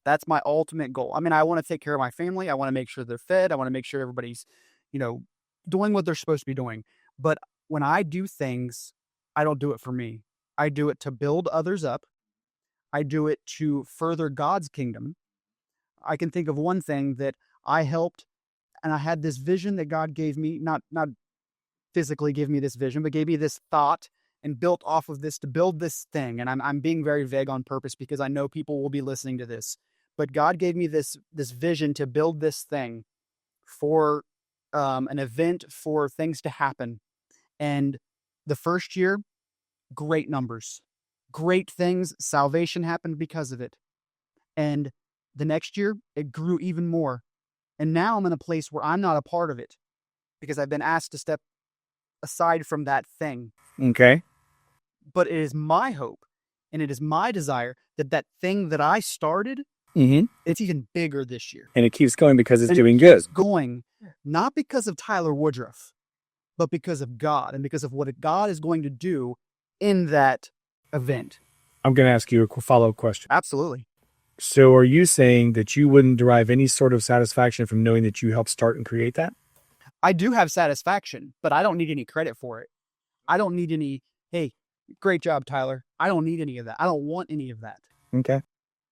That's my ultimate goal. I mean, I want to take care of my family. I want to make sure they're fed. I want to make sure everybody's, doing what they're supposed to be doing. But when I do things, I don't do it for me. I do it to build others up. I do it to further God's kingdom. I can think of one thing that I helped, and I had this vision that God gave me, not physically give me this vision, but gave me this thought and built off of this to build this thing. And I'm being very vague on purpose because I know people will be listening to this. But God gave me this vision to build this thing for an event, for things to happen. And the first year, great numbers, great things. Salvation happened because of it. And the next year, it grew even more. And now I'm in a place where I'm not a part of it because I've been asked to step aside from that thing. okay. But it is my hope and it is my desire that thing that I started, it's even bigger this year. And it keeps going because it's And doing it good. keeps going, not because of Tyler Woodruff, but because of God and because of what God is going to do in that event. I'm going to ask you a follow-up question. Absolutely. So are you saying that you wouldn't derive any sort of satisfaction from knowing that you helped start and create that? I do have satisfaction, but I don't need any credit for it. I don't need any, hey, great job, Tyler. I don't need any of that. I don't want any of that. Okay.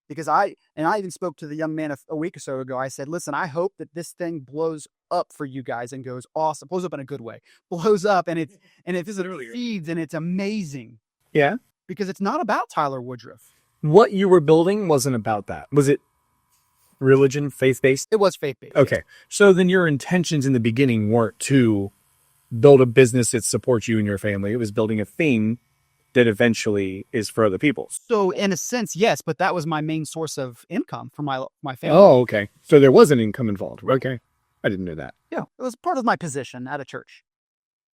Because I even spoke to the young man a week or so ago. I said, listen, I hope that this thing blows up for you guys and goes awesome, blows up in a good way, blows up, and it succeeds, and it's amazing. Yeah. Because it's not about Tyler Woodruff. What you were building wasn't about that. Was it religion, faith-based? It was faith-based. Okay. So then your intentions in the beginning weren't to build a business that supports you and your family. It was building a thing that eventually is for other people. So in a sense, yes, but that was my main source of income for my family. Oh, okay. So there was an income involved. Okay. I didn't know that. Yeah. It was part of my position at a church,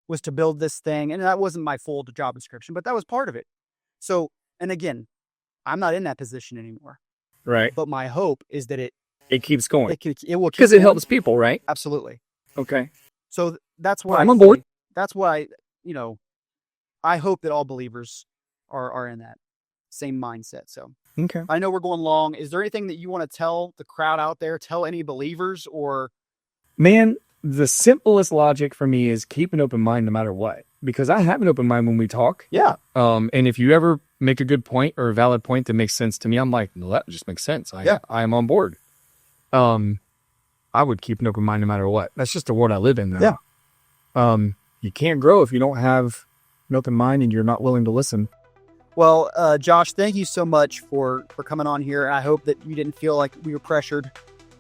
was to build this thing. And that wasn't my full job description, but that was part of it. So, and again, I'm not in that position anymore. Right. But my hope is that it keeps going. It will, because it helps people, right? Absolutely. Okay. So that's why I'm on board. That's why, I hope that all believers are in that same mindset. So Okay. I know we're going long. Is there anything that you want to tell the crowd out there? Tell any believers or? Man, the simplest logic for me is keep an open mind no matter what. Because I have an open mind when we talk. Yeah. And if you ever make a good point or a valid point that makes sense to me, I'm like, no, that just makes sense. I am on board. I would keep an open mind no matter what. That's just the world I live in, though. Yeah. You can't grow if you don't have an open mind and you're not willing to listen. Well, Josh, thank you so much for coming on here. I hope that you didn't feel like we were pressured.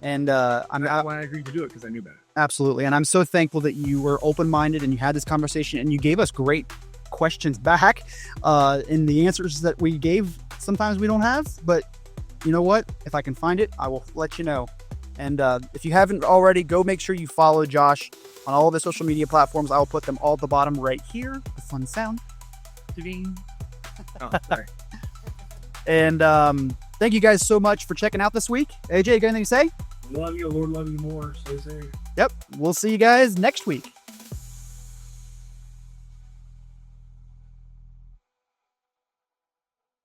And That's why I agreed to do it, because I knew better. Absolutely. And I'm so thankful that you were open-minded and you had this conversation and you gave us great questions back. And the answers that we gave, sometimes we don't have, but you know what? If I can find it, I will let you know. And if you haven't already, go make sure you follow Josh on all of his social media platforms. I will put them all at the bottom right here. The fun sound. Oh, sorry. And thank you guys so much for checking out this week. AJ, you got anything to say? Love you, Lord, love you more. Stay safe. Yep. We'll see you guys next week.